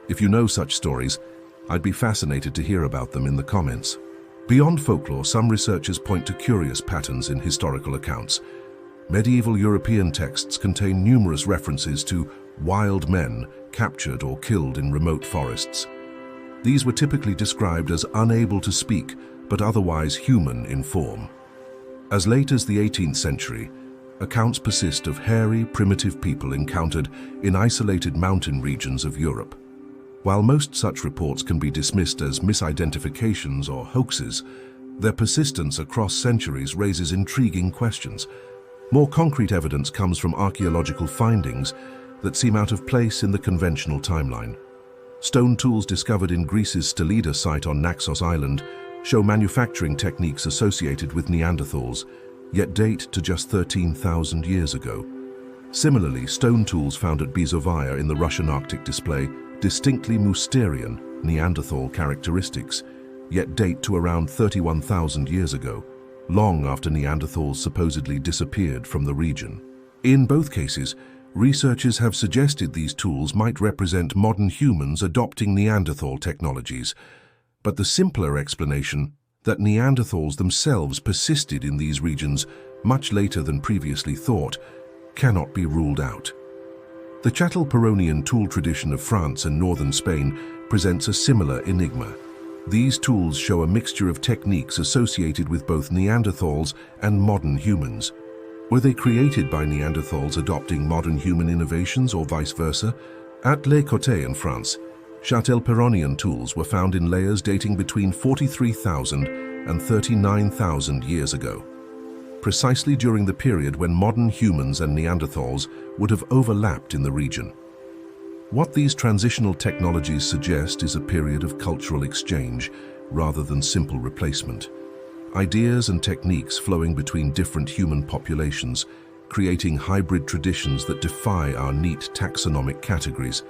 If you know such stories, I'd be fascinated to hear about them in the comments. Beyond folklore, some researchers point to curious patterns in historical accounts. Medieval European texts contain numerous references to wild men captured or killed in remote forests. These were typically described as unable to speak, but otherwise human in form. As late as the 18th century, accounts persist of hairy, primitive people encountered in isolated mountain regions of Europe. While most such reports can be dismissed as misidentifications or hoaxes, their persistence across centuries raises intriguing questions. More concrete evidence comes from archaeological findings that seem out of place in the conventional timeline. Stone tools discovered in Greece's Stolida site on Naxos Island show manufacturing techniques associated with Neanderthals, yet date to just 13,000 years ago. Similarly, stone tools found at Bizovaya in the Russian Arctic display distinctly Mousterian Neanderthal characteristics, yet date to around 31,000 years ago, long after Neanderthals supposedly disappeared from the region. In both cases, researchers have suggested these tools might represent modern humans adopting Neanderthal technologies, but the simpler explanation that Neanderthals themselves persisted in these regions much later than previously thought cannot be ruled out. The Châtel-Perronian tool tradition of France and northern Spain presents a similar enigma. These tools show a mixture of techniques associated with both Neanderthals and modern humans. Were they created by Neanderthals adopting modern human innovations or vice versa? At Les Côtés in France, Châtel-Perronian tools were found in layers dating between 43,000 and 39,000 years ago, precisely during the period when modern humans and Neanderthals would have overlapped in the region. What these transitional technologies suggest is a period of cultural exchange rather than simple replacement. Ideas and techniques flowing between different human populations, creating hybrid traditions that defy our neat taxonomic categories.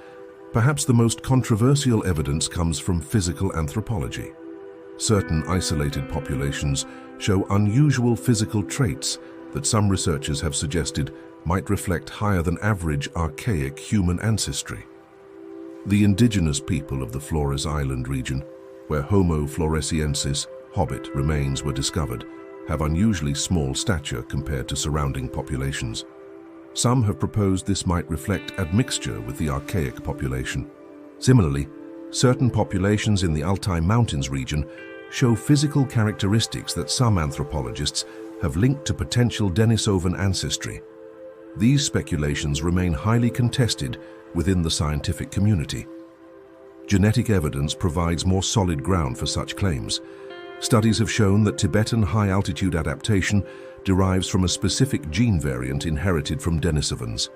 Perhaps the most controversial evidence comes from physical anthropology. Certain isolated populations show unusual physical traits that some researchers have suggested might reflect higher than average archaic human ancestry. The indigenous people of the Flores Island region, where Homo floresiensis hobbit remains were discovered, have unusually small stature compared to surrounding populations. Some have proposed this might reflect admixture with the archaic population. Similarly, certain populations in the Altai Mountains region show physical characteristics that some anthropologists have linked to potential Denisovan ancestry. These speculations remain highly contested within the scientific community. Genetic evidence provides more solid ground for such claims. Studies have shown that Tibetan high-altitude adaptation derives from a specific gene variant inherited from Denisovans.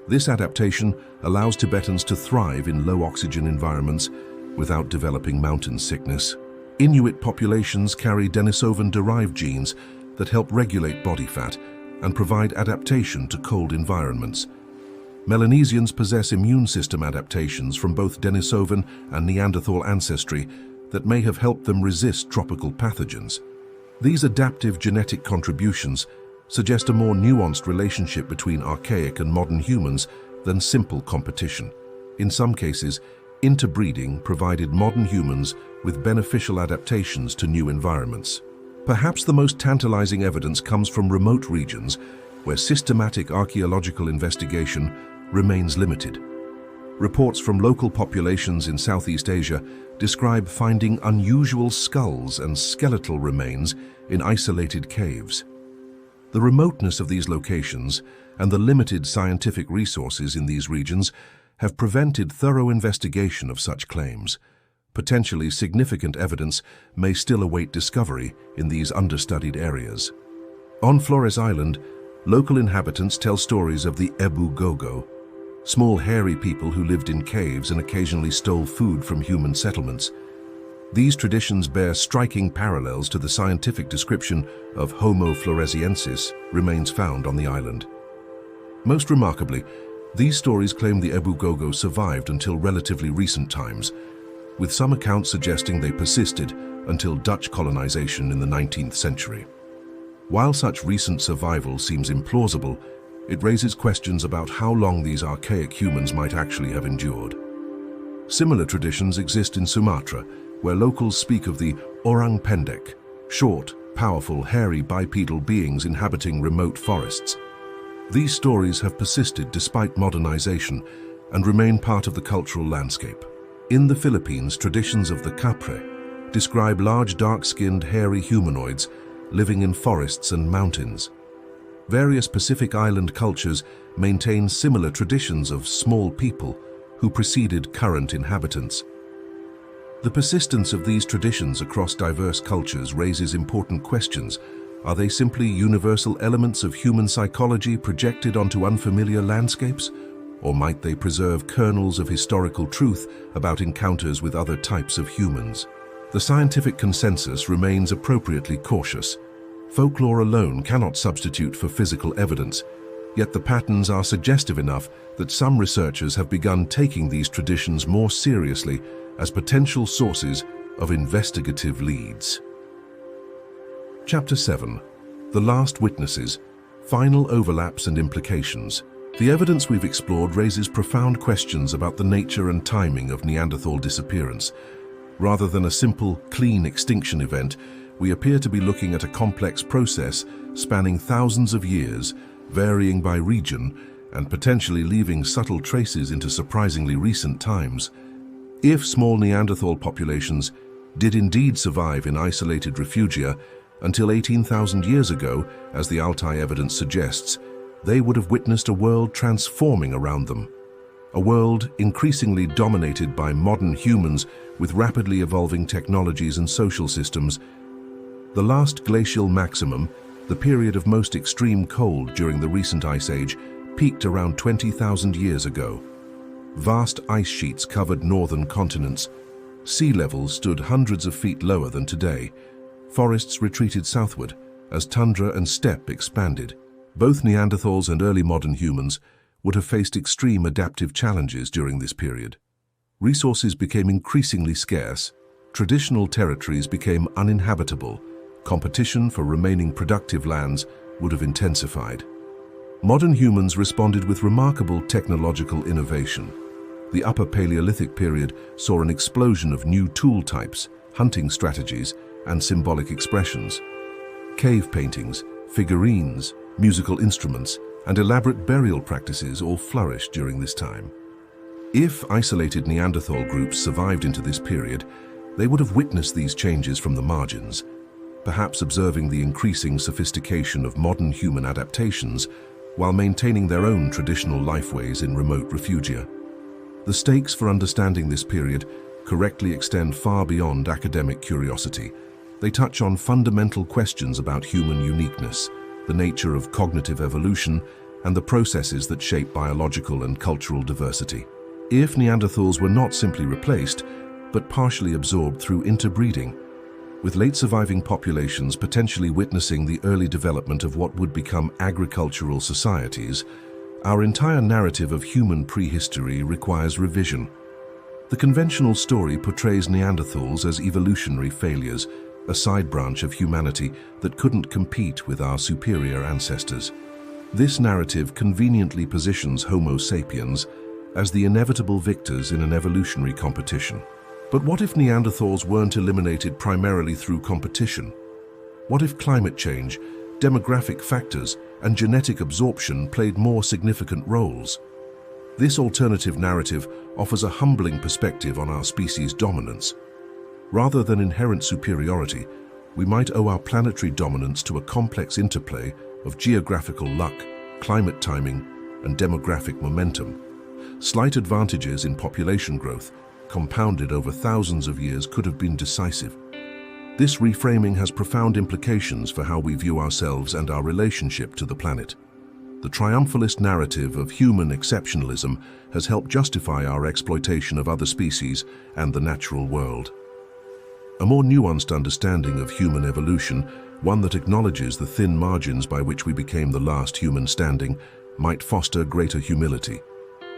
This adaptation allows Tibetans to thrive in low-oxygen environments without developing mountain sickness. Inuit populations carry Denisovan-derived genes that help regulate body fat and provide adaptation to cold environments. Melanesians possess immune system adaptations from both Denisovan and Neanderthal ancestry that may have helped them resist tropical pathogens. These adaptive genetic contributions suggest a more nuanced relationship between archaic and modern humans than simple competition. In some cases, interbreeding provided modern humans with beneficial adaptations to new environments. Perhaps the most tantalizing evidence comes from remote regions where systematic archaeological investigation remains limited. Reports from local populations in Southeast Asia describe finding unusual skulls and skeletal remains in isolated caves. The remoteness of these locations and the limited scientific resources in these regions have prevented thorough investigation of such claims. Potentially significant evidence may still await discovery in these understudied areas. On Flores Island, local inhabitants tell stories of the Ebu Gogo, small hairy people who lived in caves and occasionally stole food from human settlements. These traditions bear striking parallels to the scientific description of Homo floresiensis remains found on the island. Most remarkably, these stories claim the Ebu Gogo survived until relatively recent times, with some accounts suggesting they persisted until Dutch colonization in the 19th century. While such recent survival seems implausible, it raises questions about how long these archaic humans might actually have endured. Similar traditions exist in Sumatra, where locals speak of the Orang Pendek, short, powerful, hairy bipedal beings inhabiting remote forests. These stories have persisted despite modernization and remain part of the cultural landscape. In the Philippines, traditions of the Kapre describe large, dark-skinned, hairy humanoids living in forests and mountains. Various Pacific Island cultures maintain similar traditions of small people who preceded current inhabitants. The persistence of these traditions across diverse cultures raises important questions. Are they simply universal elements of human psychology projected onto unfamiliar landscapes? Or might they preserve kernels of historical truth about encounters with other types of humans? The scientific consensus remains appropriately cautious. Folklore alone cannot substitute for physical evidence, yet the patterns are suggestive enough that some researchers have begun taking these traditions more seriously as potential sources of investigative leads. Chapter 7. The Last Witnesses, Final Overlaps and Implications. The evidence we've explored raises profound questions about the nature and timing of Neanderthal disappearance. Rather than a simple, clean extinction event, we appear to be looking at a complex process spanning thousands of years, varying by region, and potentially leaving subtle traces into surprisingly recent times. If small Neanderthal populations did indeed survive in isolated refugia until 18,000 years ago, as the Altai evidence suggests, they would have witnessed a world transforming around them. A world increasingly dominated by modern humans with rapidly evolving technologies and social systems. The last glacial maximum, the period of most extreme cold during the recent ice age, peaked around 20,000 years ago. Vast ice sheets covered northern continents. Sea levels stood hundreds of feet lower than today. Forests retreated southward as tundra and steppe expanded. Both Neanderthals and early modern humans would have faced extreme adaptive challenges during this period. Resources became increasingly scarce, traditional territories became uninhabitable, competition for remaining productive lands would have intensified. Modern humans responded with remarkable technological innovation. The Upper Paleolithic period saw an explosion of new tool types, hunting strategies, and symbolic expressions. Cave paintings, figurines, musical instruments, and elaborate burial practices all flourished during this time. If isolated Neanderthal groups survived into this period, they would have witnessed these changes from the margins, perhaps observing the increasing sophistication of modern human adaptations while maintaining their own traditional lifeways in remote refugia. The stakes for understanding this period correctly extend far beyond academic curiosity. They touch on fundamental questions about human uniqueness, the nature of cognitive evolution, and the processes that shape biological and cultural diversity. If Neanderthals were not simply replaced, but partially absorbed through interbreeding, with late surviving populations potentially witnessing the early development of what would become agricultural societies, our entire narrative of human prehistory requires revision. The conventional story portrays Neanderthals as evolutionary failures, a side branch of humanity that couldn't compete with our superior ancestors. This narrative conveniently positions Homo sapiens as the inevitable victors in an evolutionary competition. But what if Neanderthals weren't eliminated primarily through competition? What if climate change, demographic factors, and genetic absorption played more significant roles? This alternative narrative offers a humbling perspective on our species' dominance. Rather than inherent superiority, we might owe our planetary dominance to a complex interplay of geographical luck, climate timing, and demographic momentum. Slight advantages in population growth, compounded over thousands of years, could have been decisive. This reframing has profound implications for how we view ourselves and our relationship to the planet. The triumphalist narrative of human exceptionalism has helped justify our exploitation of other species and the natural world. A more nuanced understanding of human evolution, one that acknowledges the thin margins by which we became the last human standing, might foster greater humility.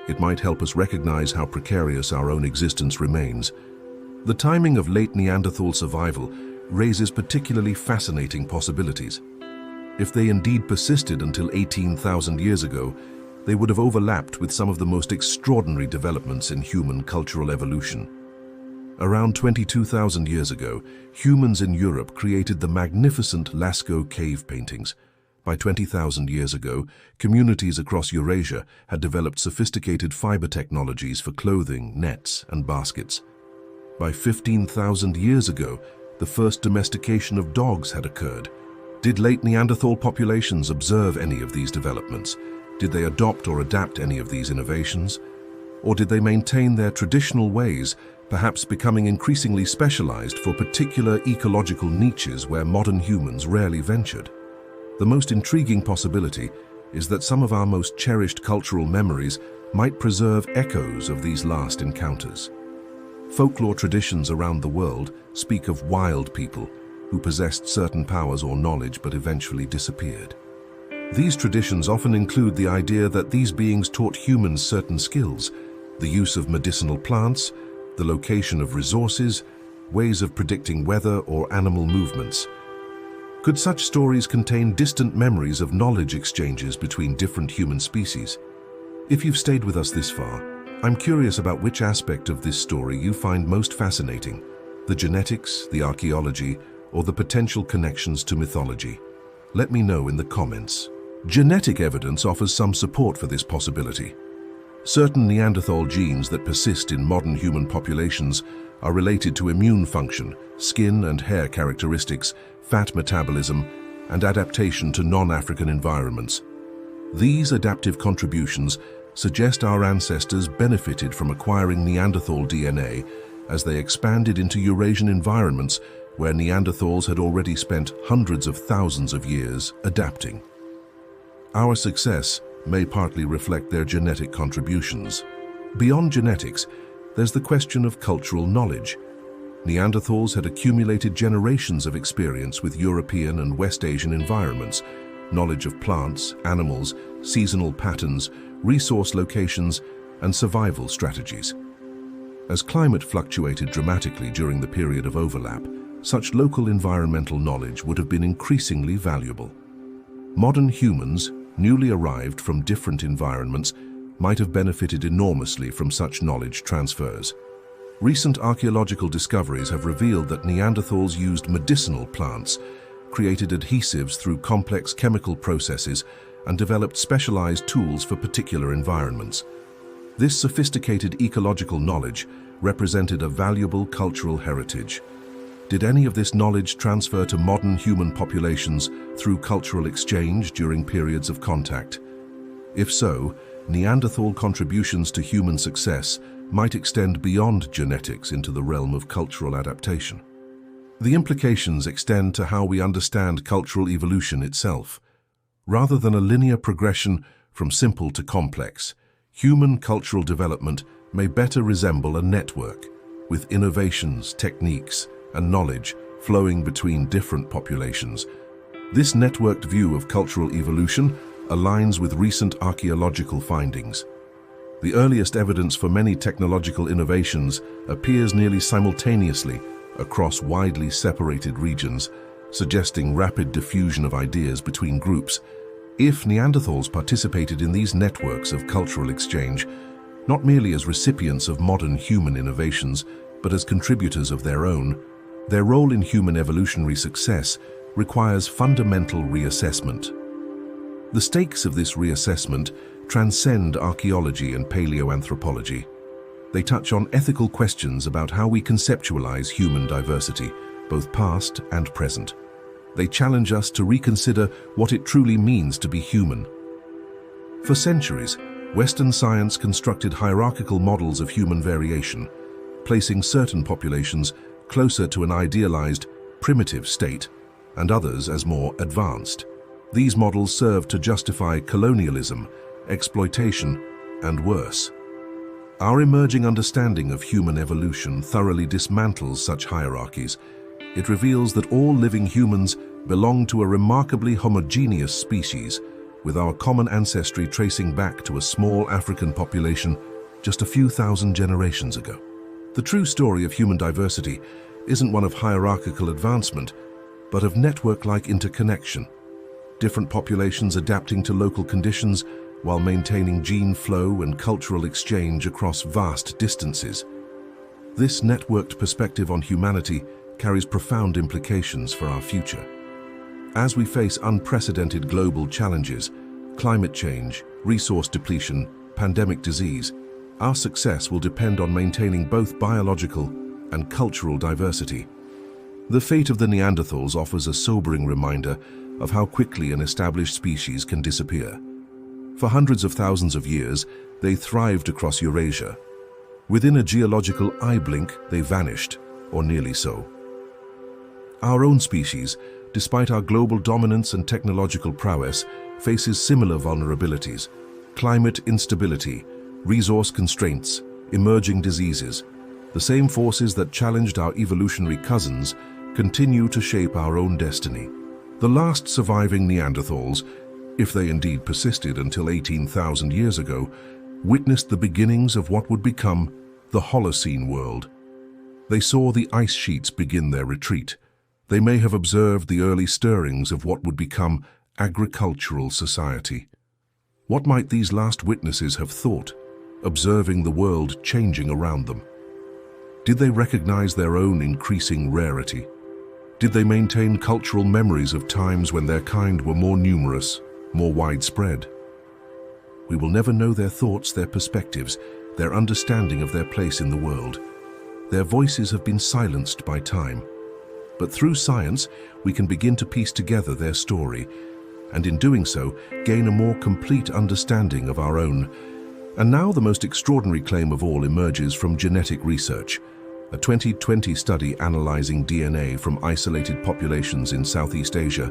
It might help us recognize how precarious our own existence remains. The timing of late Neanderthal survival raises particularly fascinating possibilities. If they indeed persisted until 18,000 years ago, they would have overlapped with some of the most extraordinary developments in human cultural evolution. Around 22,000 years ago, humans in Europe created the magnificent Lascaux cave paintings. By 20,000 years ago, communities across Eurasia had developed sophisticated fiber technologies for clothing, nets, and baskets. By 15,000 years ago, the first domestication of dogs had occurred. Did late Neanderthal populations observe any of these developments? Did they adopt or adapt any of these innovations? Or did they maintain their traditional ways, perhaps becoming increasingly specialized for particular ecological niches where modern humans rarely ventured? The most intriguing possibility is that some of our most cherished cultural memories might preserve echoes of these last encounters. Folklore traditions around the world speak of wild people who possessed certain powers or knowledge but eventually disappeared. These traditions often include the idea that these beings taught humans certain skills, the use of medicinal plants, the location of resources, ways of predicting weather or animal movements. Could such stories contain distant memories of knowledge exchanges between different human species? If you've stayed with us this far, I'm curious about which aspect of this story you find most fascinating: the genetics, the archaeology, or the potential connections to mythology. Let me know in the comments. Genetic evidence offers some support for this possibility. Certain Neanderthal genes that persist in modern human populations are related to immune function, skin and hair characteristics, fat metabolism, and adaptation to non-African environments. These adaptive contributions suggest our ancestors benefited from acquiring Neanderthal DNA as they expanded into Eurasian environments where Neanderthals had already spent hundreds of thousands of years adapting. Our success may partly reflect their genetic contributions. Beyond genetics, there's the question of cultural knowledge. Neanderthals had accumulated generations of experience with European and West Asian environments, knowledge of plants, animals, seasonal patterns, resource locations, and survival strategies. As climate fluctuated dramatically during the period of overlap, such local environmental knowledge would have been increasingly valuable. Modern humans, newly arrived from different environments, might have benefited enormously from such knowledge transfers. Recent archaeological discoveries have revealed that Neanderthals used medicinal plants, created adhesives through complex chemical processes, and developed specialized tools for particular environments. This sophisticated ecological knowledge represented a valuable cultural heritage. Did any of this knowledge transfer to modern human populations through cultural exchange during periods of contact? If so, Neanderthal contributions to human success might extend beyond genetics into the realm of cultural adaptation. The implications extend to how we understand cultural evolution itself. Rather than a linear progression from simple to complex, human cultural development may better resemble a network, with innovations, techniques, and knowledge flowing between different populations. This networked view of cultural evolution aligns with recent archaeological findings. The earliest evidence for many technological innovations appears nearly simultaneously across widely separated regions, suggesting rapid diffusion of ideas between groups. If Neanderthals participated in these networks of cultural exchange, not merely as recipients of modern human innovations, but as contributors of their own, their role in human evolutionary success requires fundamental reassessment. The stakes of this reassessment transcend archaeology and paleoanthropology. They touch on ethical questions about how we conceptualize human diversity, both past and present. They challenge us to reconsider what it truly means to be human. For centuries, Western science constructed hierarchical models of human variation, placing certain populations closer to an idealized, primitive state, and others as more advanced. These models serve to justify colonialism, exploitation, and worse. Our emerging understanding of human evolution thoroughly dismantles such hierarchies. It reveals that all living humans belong to a remarkably homogeneous species, with our common ancestry tracing back to a small African population just a few thousand generations ago. The true story of human diversity isn't one of hierarchical advancement, but of network-like interconnection. Different populations adapting to local conditions while maintaining gene flow and cultural exchange across vast distances. This networked perspective on humanity carries profound implications for our future. As we face unprecedented global challenges, climate change, resource depletion, pandemic disease, our success will depend on maintaining both biological and cultural diversity. The fate of the Neanderthals offers a sobering reminder of how quickly an established species can disappear. For hundreds of thousands of years, they thrived across Eurasia. Within a geological eye blink, they vanished, or nearly so. Our own species, despite our global dominance and technological prowess, faces similar vulnerabilities: climate instability, resource constraints, emerging diseases. The same forces that challenged our evolutionary cousins continue to shape our own destiny. The last surviving Neanderthals, if they indeed persisted until 18,000 years ago, witnessed the beginnings of what would become the Holocene world. They saw the ice sheets begin their retreat. They may have observed the early stirrings of what would become agricultural society. What might these last witnesses have thought, observing the world changing around them? Did they recognize their own increasing rarity? Did they maintain cultural memories of times when their kind were more numerous, more widespread? We will never know their thoughts, their perspectives, their understanding of their place in the world. Their voices have been silenced by time. But through science, we can begin to piece together their story, and in doing so, gain a more complete understanding of our own. And now the most extraordinary claim of all emerges from genetic research. A 2020 study analyzing DNA from isolated populations in Southeast Asia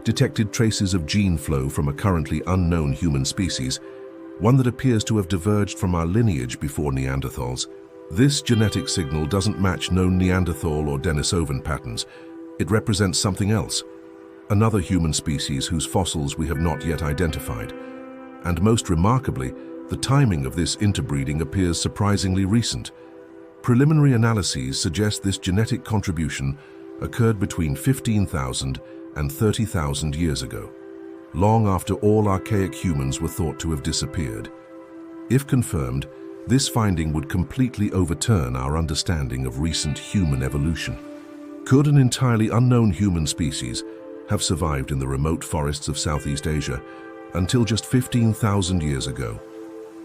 detected traces of gene flow from a currently unknown human species, one that appears to have diverged from our lineage before Neanderthals. This genetic signal doesn't match known Neanderthal or Denisovan patterns. It represents something else, another human species whose fossils we have not yet identified. And most remarkably, the timing of this interbreeding appears surprisingly recent. Preliminary analyses suggest this genetic contribution occurred between 15,000 and 30,000 years ago, long after all archaic humans were thought to have disappeared. If confirmed, this finding would completely overturn our understanding of recent human evolution. Could an entirely unknown human species have survived in the remote forests of Southeast Asia until just 15,000 years ago?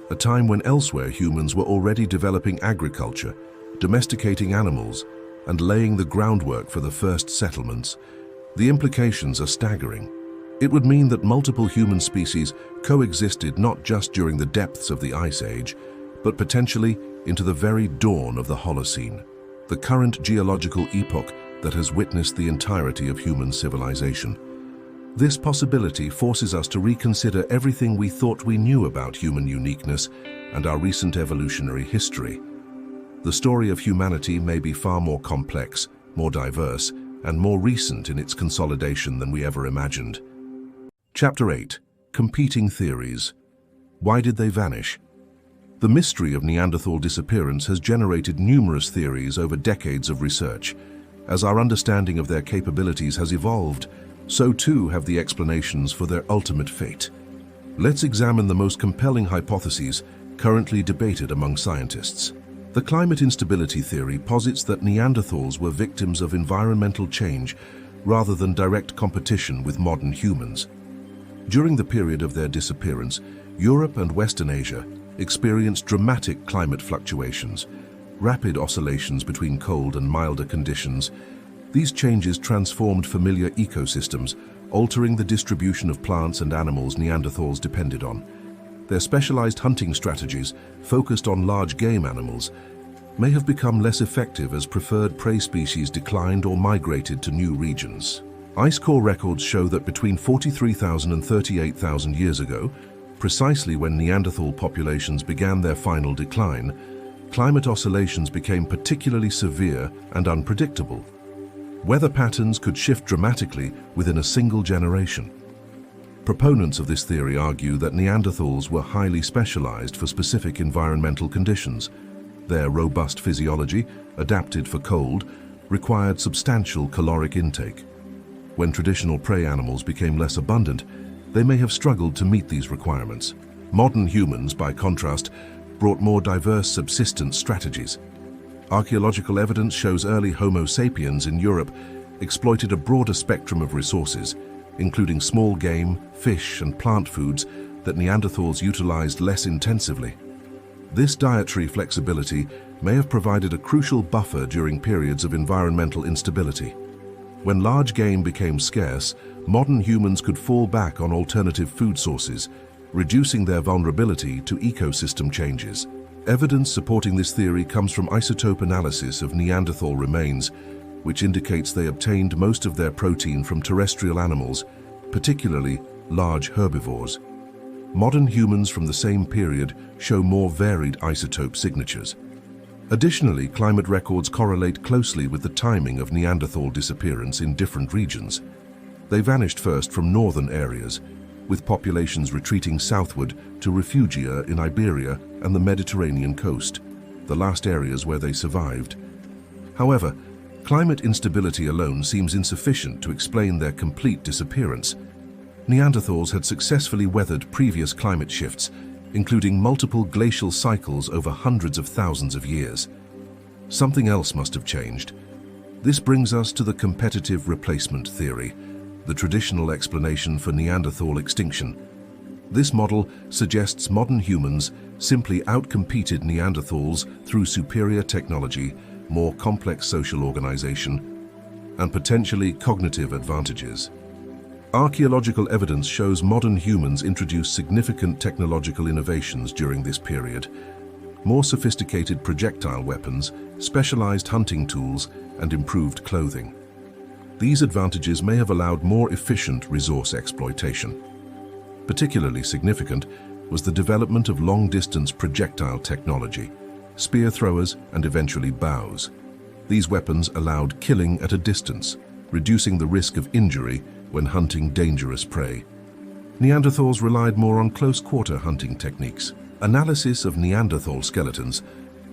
A time when elsewhere humans were already developing agriculture, domesticating animals, and laying the groundwork for the first settlements. The implications are staggering. It would mean that multiple human species coexisted not just during the depths of the Ice Age, but potentially into the very dawn of the Holocene, the current geological epoch that has witnessed the entirety of human civilization. This possibility forces us to reconsider everything we thought we knew about human uniqueness and our recent evolutionary history. The story of humanity may be far more complex, more diverse, and more recent in its consolidation than we ever imagined. Chapter 8. Competing Theories. Why did they vanish? The mystery of Neanderthal disappearance has generated numerous theories over decades of research. As our understanding of their capabilities has evolved, so too have the explanations for their ultimate fate. Let's examine the most compelling hypotheses currently debated among scientists. The climate instability theory posits that Neanderthals were victims of environmental change rather than direct competition with modern humans. During the period of their disappearance, Europe and Western Asia experienced dramatic climate fluctuations, rapid oscillations between cold and milder conditions. These changes transformed familiar ecosystems, altering the distribution of plants and animals Neanderthals depended on. Their specialized hunting strategies, focused on large game animals, may have become less effective as preferred prey species declined or migrated to new regions. Ice core records show that between 43,000 and 38,000 years ago, precisely when Neanderthal populations began their final decline, climate oscillations became particularly severe and unpredictable. Weather patterns could shift dramatically within a single generation. Proponents of this theory argue that Neanderthals were highly specialized for specific environmental conditions. Their robust physiology, adapted for cold, required substantial caloric intake. When traditional prey animals became less abundant, they may have struggled to meet these requirements. Modern humans, by contrast, brought more diverse subsistence strategies. Archaeological evidence shows early Homo sapiens in Europe exploited a broader spectrum of resources, including small game, fish, and plant foods that Neanderthals utilized less intensively. This dietary flexibility may have provided a crucial buffer during periods of environmental instability. When large game became scarce, modern humans could fall back on alternative food sources, reducing their vulnerability to ecosystem changes. Evidence supporting this theory comes from isotope analysis of Neanderthal remains, which indicates they obtained most of their protein from terrestrial animals, particularly large herbivores. Modern humans from the same period show more varied isotope signatures. Additionally, climate records correlate closely with the timing of Neanderthal disappearance in different regions. They vanished first from northern areas, with populations retreating southward to Refugia in Iberia and the Mediterranean coast, the last areas where they survived. However, climate instability alone seems insufficient to explain their complete disappearance. Neanderthals had successfully weathered previous climate shifts, including multiple glacial cycles over hundreds of thousands of years. Something else must have changed. This brings us to the competitive replacement theory, the traditional explanation for Neanderthal extinction. This model suggests modern humans simply outcompeted Neanderthals through superior technology, more complex social organization, and potentially cognitive advantages. Archaeological evidence shows modern humans introduced significant technological innovations during this period. More sophisticated projectile weapons, specialized hunting tools, and improved clothing. These advantages may have allowed more efficient resource exploitation. Particularly significant was the development of long-distance projectile technology, spear throwers, and eventually bows. These weapons allowed killing at a distance, reducing the risk of injury when hunting dangerous prey. Neanderthals relied more on close-quarter hunting techniques. Analysis of Neanderthal skeletons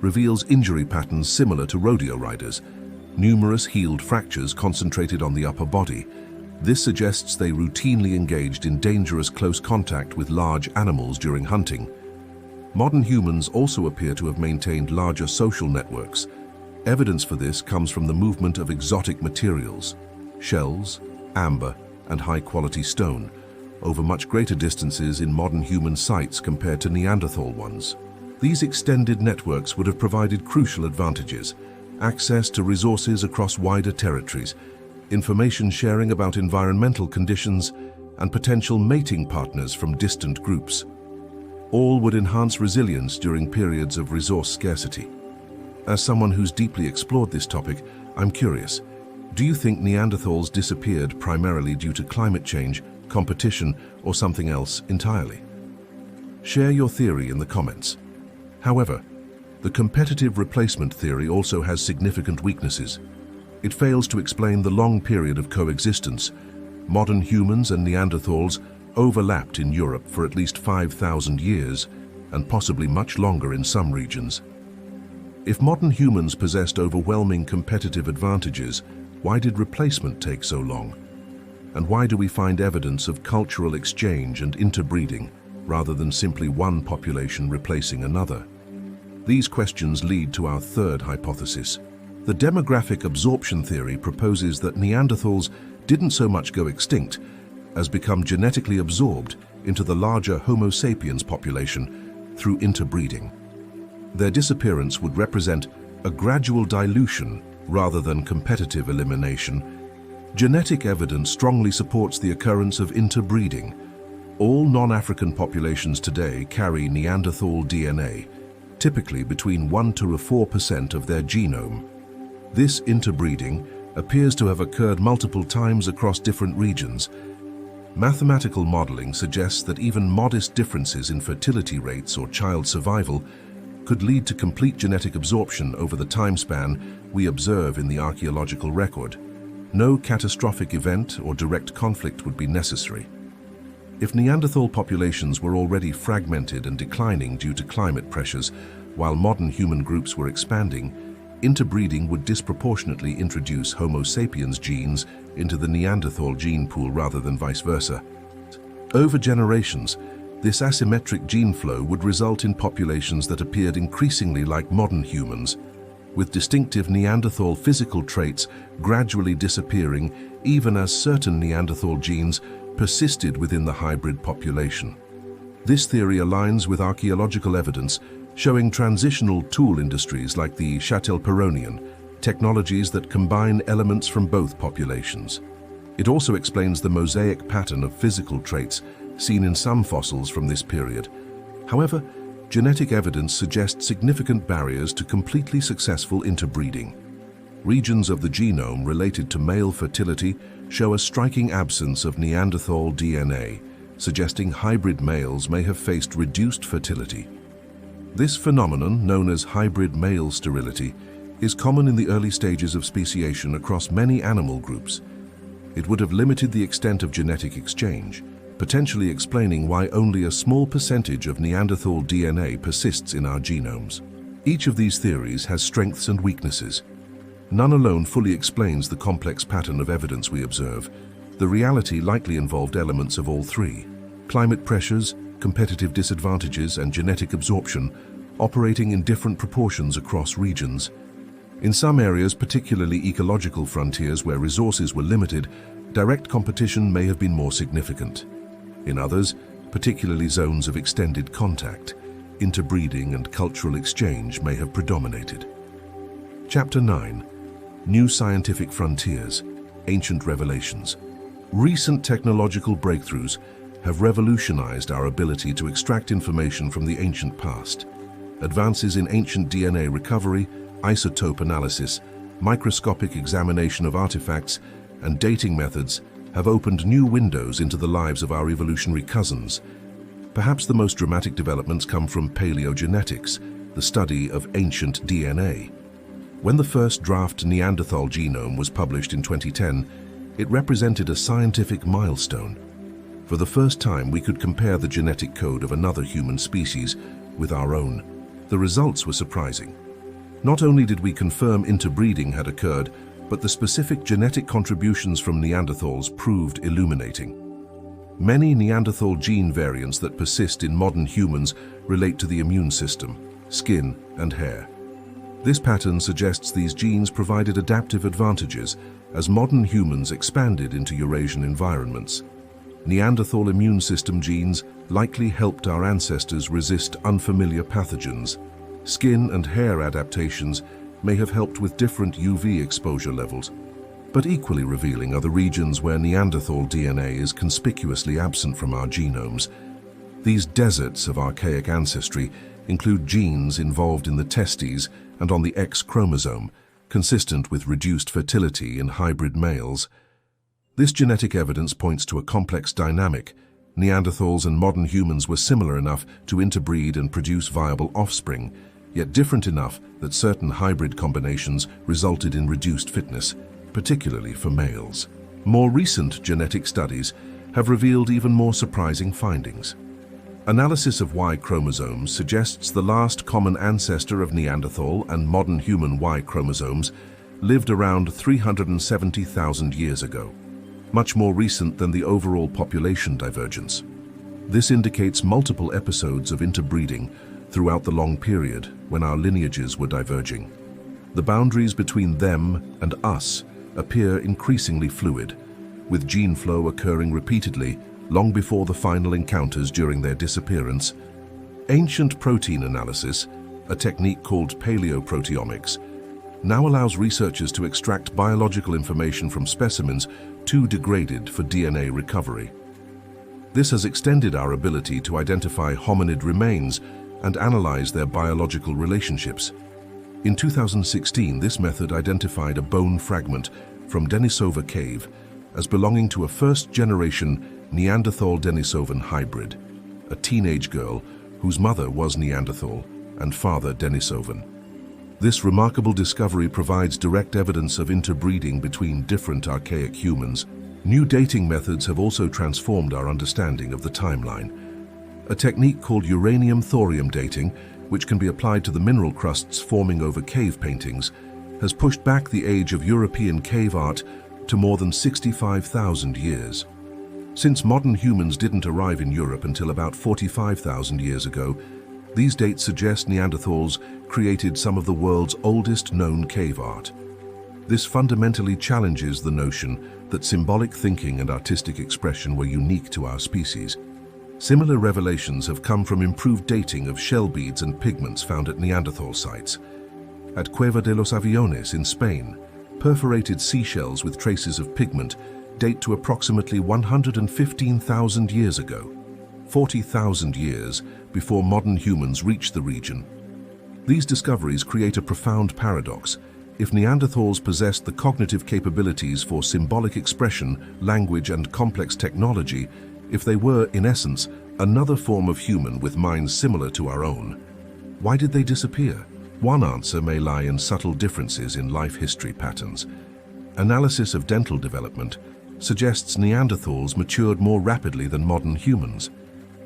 reveals injury patterns similar to rodeo riders, numerous healed fractures concentrated on the upper body. This suggests they routinely engaged in dangerous close contact with large animals during hunting. Modern humans also appear to have maintained larger social networks. Evidence for this comes from the movement of exotic materials, shells, amber, and high-quality stone, over much greater distances in modern human sites compared to Neanderthal ones. These extended networks would have provided crucial advantages: access to resources across wider territories, information sharing about environmental conditions, and potential mating partners from distant groups. All would enhance resilience during periods of resource scarcity. As someone who's deeply explored this topic, I'm curious. Do you think Neanderthals disappeared primarily due to climate change, competition, or something else entirely? Share your theory in the comments. However, the competitive replacement theory also has significant weaknesses. It fails to explain the long period of coexistence. Modern humans and Neanderthals overlapped in Europe for at least 5,000 years, and possibly much longer in some regions. If modern humans possessed overwhelming competitive advantages, why did replacement take so long? And why do we find evidence of cultural exchange and interbreeding, rather than simply one population replacing another? These questions lead to our third hypothesis. The demographic absorption theory proposes that Neanderthals didn't so much go extinct as become genetically absorbed into the larger Homo sapiens population through interbreeding. Their disappearance would represent a gradual dilution rather than competitive elimination. Genetic evidence strongly supports the occurrence of interbreeding. All non-African populations today carry Neanderthal DNA, typically between 1 to 4% of their genome. This interbreeding appears to have occurred multiple times across different regions. Mathematical modeling suggests that even modest differences in fertility rates or child survival could lead to complete genetic absorption over the time span we observe in the archaeological record. No catastrophic event or direct conflict would be necessary. If Neanderthal populations were already fragmented and declining due to climate pressures, while modern human groups were expanding, interbreeding would disproportionately introduce Homo sapiens genes into the Neanderthal gene pool rather than vice versa. Over generations, this asymmetric gene flow would result in populations that appeared increasingly like modern humans, with distinctive Neanderthal physical traits gradually disappearing even as certain Neanderthal genes persisted within the hybrid population. This theory aligns with archaeological evidence showing transitional tool industries like the Châtelperronian, technologies that combine elements from both populations. It also explains the mosaic pattern of physical traits seen in some fossils from this period. However, genetic evidence suggests significant barriers to completely successful interbreeding. Regions of the genome related to male fertility show a striking absence of Neanderthal DNA, suggesting hybrid males may have faced reduced fertility. This phenomenon, known as hybrid male sterility, is common in the early stages of speciation across many animal groups. It would have limited the extent of genetic exchange, potentially explaining why only a small percentage of Neanderthal DNA persists in our genomes. Each of these theories has strengths and weaknesses. None alone fully explains the complex pattern of evidence we observe. The reality likely involved elements of all three: climate pressures, competitive disadvantages, and genetic absorption, operating in different proportions across regions. In some areas, particularly ecological frontiers where resources were limited, direct competition may have been more significant. In others, particularly zones of extended contact, interbreeding and cultural exchange may have predominated. Chapter 9. New Scientific Frontiers, Ancient Revelations. Recent technological breakthroughs have revolutionized our ability to extract information from the ancient past. Advances in ancient DNA recovery, isotope analysis, microscopic examination of artifacts, and dating methods have opened new windows into the lives of our evolutionary cousins. Perhaps the most dramatic developments come from paleogenetics, the study of ancient DNA. When the first draft Neanderthal genome was published in 2010, it represented a scientific milestone. For the first time, we could compare the genetic code of another human species with our own. The results were surprising. Not only did we confirm interbreeding had occurred, but the specific genetic contributions from Neanderthals proved illuminating. Many Neanderthal gene variants that persist in modern humans relate to the immune system, skin, and hair. This pattern suggests these genes provided adaptive advantages as modern humans expanded into Eurasian environments. Neanderthal immune system genes likely helped our ancestors resist unfamiliar pathogens. Skin and hair adaptations may have helped with different UV exposure levels, but equally revealing are the regions where Neanderthal DNA is conspicuously absent from our genomes. These deserts of archaic ancestry include genes involved in the testes and on the X chromosome, consistent with reduced fertility in hybrid males. This genetic evidence points to a complex dynamic. Neanderthals and modern humans were similar enough to interbreed and produce viable offspring, yet different enough that certain hybrid combinations resulted in reduced fitness, particularly for males. More recent genetic studies have revealed even more surprising findings. Analysis of Y chromosomes suggests the last common ancestor of Neanderthal and modern human Y chromosomes lived around 370,000 years ago, much more recent than the overall population divergence. This indicates multiple episodes of interbreeding throughout the long period when our lineages were diverging. The boundaries between them and us appear increasingly fluid, with gene flow occurring repeatedly long before the final encounters during their disappearance. Ancient protein analysis, a technique called paleoproteomics, now allows researchers to extract biological information from specimens too degraded for DNA recovery. This has extended our ability to identify hominid remains and analyze their biological relationships. In 2016, this method identified a bone fragment from Denisova Cave as belonging to a first-generation Neanderthal-Denisovan hybrid, a teenage girl whose mother was Neanderthal and father Denisovan. This remarkable discovery provides direct evidence of interbreeding between different archaic humans. New dating methods have also transformed our understanding of the timeline. A technique called uranium-thorium dating, which can be applied to the mineral crusts forming over cave paintings, has pushed back the age of European cave art to more than 65,000 years. Since modern humans didn't arrive in Europe until about 45,000 years ago, these dates suggest Neanderthals created some of the world's oldest known cave art. This fundamentally challenges the notion that symbolic thinking and artistic expression were unique to our species. Similar revelations have come from improved dating of shell beads and pigments found at Neanderthal sites. At Cueva de los Aviones in Spain, perforated seashells with traces of pigment date to approximately 115,000 years ago, 40,000 years before modern humans reached the region. These discoveries create a profound paradox. If Neanderthals possessed the cognitive capabilities for symbolic expression, language, and complex technology, if they were, in essence, another form of human with minds similar to our own, why did they disappear? One answer may lie in subtle differences in life history patterns. Analysis of dental development suggests Neanderthals matured more rapidly than modern humans.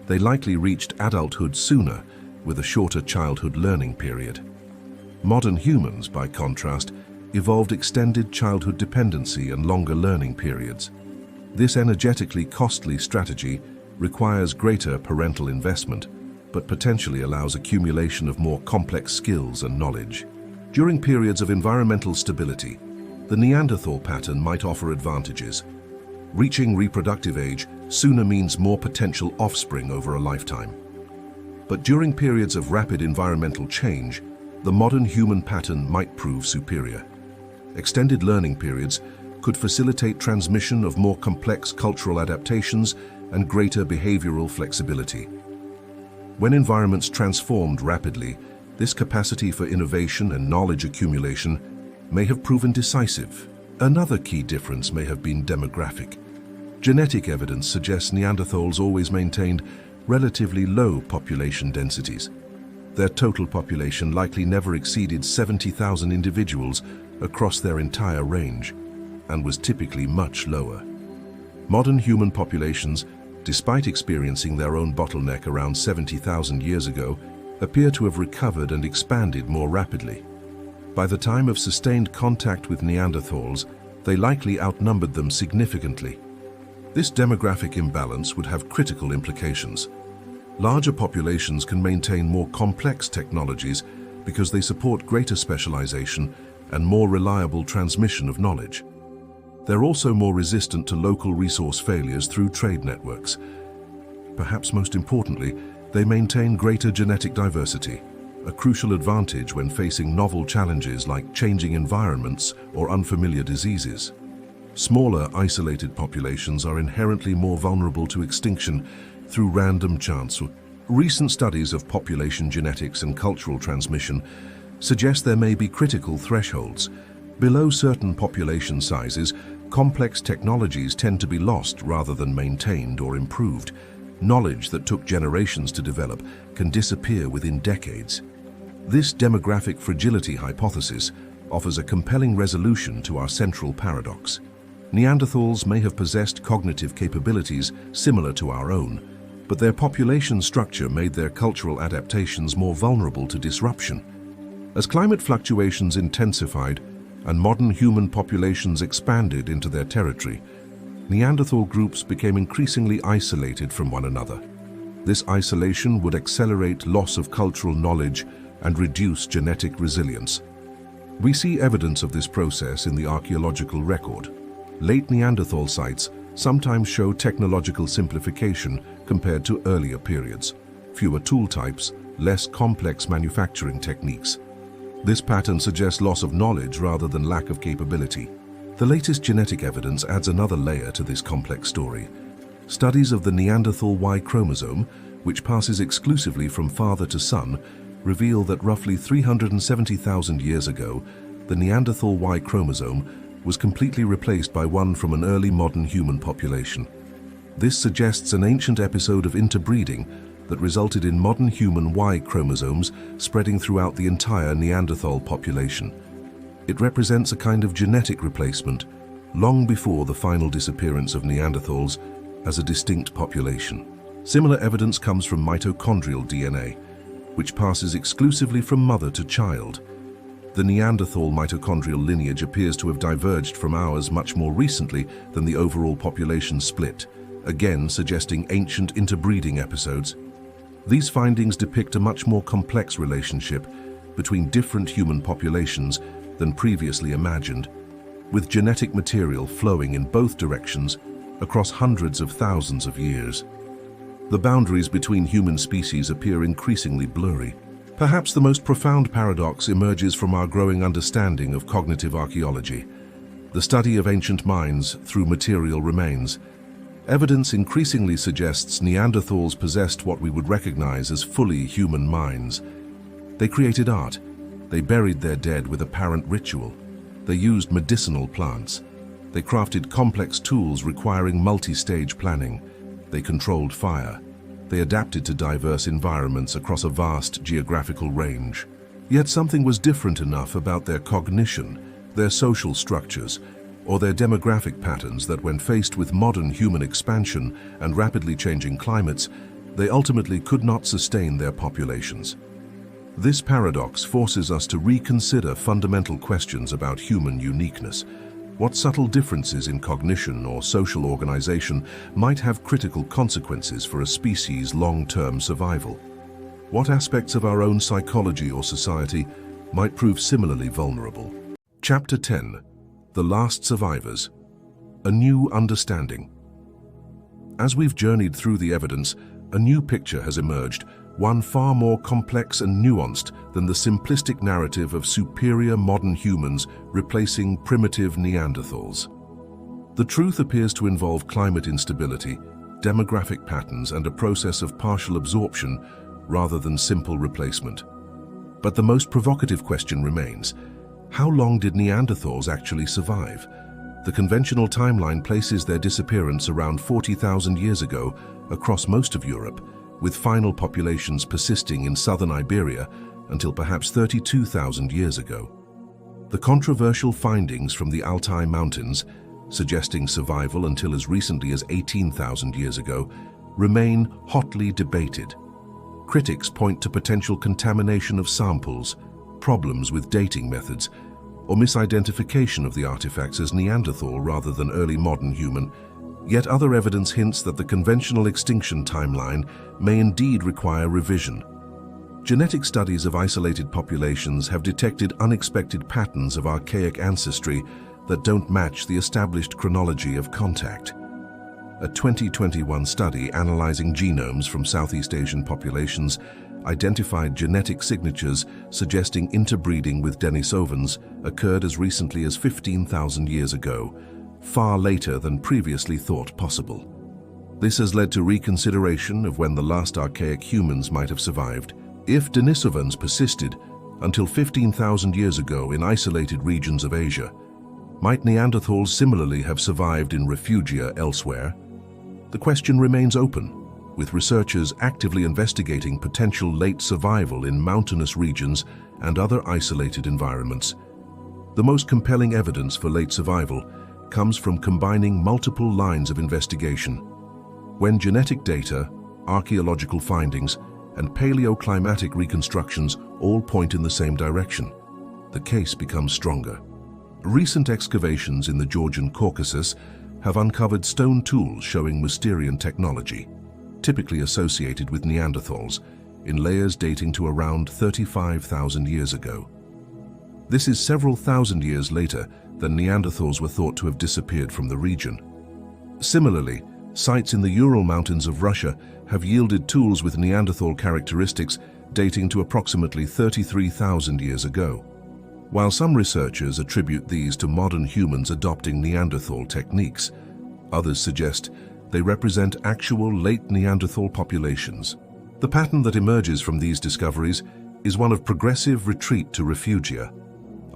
They likely reached adulthood sooner, with a shorter childhood learning period. Modern humans, by contrast, evolved extended childhood dependency and longer learning periods. This energetically costly strategy requires greater parental investment, but potentially allows accumulation of more complex skills and knowledge. During periods of environmental stability, the Neanderthal pattern might offer advantages. Reaching reproductive age sooner means more potential offspring over a lifetime. But during periods of rapid environmental change, the modern human pattern might prove superior. Extended learning periods could facilitate transmission of more complex cultural adaptations and greater behavioral flexibility. When environments transformed rapidly, this capacity for innovation and knowledge accumulation may have proven decisive. Another key difference may have been demographic. Genetic evidence suggests Neanderthals always maintained relatively low population densities. Their total population likely never exceeded 70,000 individuals across their entire range, and was typically much lower. Modern human populations, despite experiencing their own bottleneck around 70,000 years ago, appear to have recovered and expanded more rapidly. By the time of sustained contact with Neanderthals, they likely outnumbered them significantly. This demographic imbalance would have critical implications. Larger populations can maintain more complex technologies because they support greater specialization and more reliable transmission of knowledge. They're also more resistant to local resource failures through trade networks. Perhaps most importantly, they maintain greater genetic diversity, a crucial advantage when facing novel challenges like changing environments or unfamiliar diseases. Smaller, isolated populations are inherently more vulnerable to extinction through random chance. Recent studies of population genetics and cultural transmission suggest there may be critical thresholds Below certain population sizes, complex technologies tend to be lost rather than maintained or improved. Knowledge that took generations to develop can disappear within decades. This demographic fragility hypothesis offers a compelling resolution to our central paradox. Neanderthals may have possessed cognitive capabilities similar to our own, but their population structure made their cultural adaptations more vulnerable to disruption. As climate fluctuations intensified and modern human populations expanded into their territory, Neanderthal groups became increasingly isolated from one another. This isolation would accelerate loss of cultural knowledge and reduce genetic resilience. We see evidence of this process in the archaeological record. Late Neanderthal sites sometimes show technological simplification compared to earlier periods. Fewer tool types, less complex manufacturing techniques. This pattern suggests loss of knowledge rather than lack of capability. The latest genetic evidence adds another layer to this complex story. Studies of the Neanderthal Y chromosome, which passes exclusively from father to son, reveal that roughly 370,000 years ago, the Neanderthal Y chromosome was completely replaced by one from an early modern human population. This suggests an ancient episode of interbreeding that resulted in modern human Y chromosomes spreading throughout the entire Neanderthal population. It represents a kind of genetic replacement, long before the final disappearance of Neanderthals as a distinct population. Similar evidence comes from mitochondrial DNA, which passes exclusively from mother to child. The Neanderthal mitochondrial lineage appears to have diverged from ours much more recently than the overall population split, again suggesting ancient interbreeding episodes. These findings depict a much more complex relationship between different human populations than previously imagined, with genetic material flowing in both directions across hundreds of thousands of years. The boundaries between human species appear increasingly blurry. Perhaps the most profound paradox emerges from our growing understanding of cognitive archaeology, the study of ancient minds through material remains. Evidence increasingly suggests Neanderthals possessed what we would recognize as fully human minds. They created art. They buried their dead with apparent ritual. They used medicinal plants. They crafted complex tools requiring multi-stage planning. They controlled fire. They adapted to diverse environments across a vast geographical range. Yet something was different enough about their cognition, their social structures, or their demographic patterns that when faced with modern human expansion and rapidly changing climates, they ultimately could not sustain their populations. This paradox forces us to reconsider fundamental questions about human uniqueness. What subtle differences in cognition or social organization might have critical consequences for a species' long-term survival? What aspects of our own psychology or society might prove similarly vulnerable? Chapter 10. The Last Survivors. A New Understanding. As we've journeyed through the evidence, a new picture has emerged, one far more complex and nuanced than the simplistic narrative of superior modern humans replacing primitive Neanderthals. The truth appears to involve climate instability, demographic patterns, and a process of partial absorption rather than simple replacement. But the most provocative question remains: how long did Neanderthals actually survive? The conventional timeline places their disappearance around 40,000 years ago across most of Europe, with final populations persisting in southern Iberia until perhaps 32,000 years ago. The controversial findings from the Altai Mountains, suggesting survival until as recently as 18,000 years ago, remain hotly debated. Critics point to potential contamination of samples, problems with dating methods, or misidentification of the artifacts as Neanderthal rather than early modern human. Yet other evidence hints that the conventional extinction timeline may indeed require revision. Genetic studies of isolated populations have detected unexpected patterns of archaic ancestry that don't match the established chronology of contact. A 2021 study analyzing genomes from Southeast Asian populations identified genetic signatures suggesting interbreeding with Denisovans occurred as recently as 15,000 years ago, far later than previously thought possible. This has led to reconsideration of when the last archaic humans might have survived. If Denisovans persisted, until 15,000 years ago in isolated regions of Asia. Might Neanderthals similarly have survived in refugia elsewhere? The question remains open, with researchers actively investigating potential late survival in mountainous regions and other isolated environments. The most compelling evidence for late survival comes from combining multiple lines of investigation. When genetic data, archaeological findings, and paleoclimatic reconstructions all point in the same direction, the case becomes stronger. Recent excavations in the Georgian Caucasus have uncovered stone tools showing Mousterian technology, typically associated with Neanderthals, in layers dating to around 35,000 years ago. This is several thousand years later than Neanderthals were thought to have disappeared from the region. Similarly, sites in the Ural Mountains of Russia have yielded tools with Neanderthal characteristics dating to approximately 33,000 years ago. While some researchers attribute these to modern humans adopting Neanderthal techniques, others suggest they represent actual late Neanderthal populations. The pattern that emerges from these discoveries is one of progressive retreat to refugia,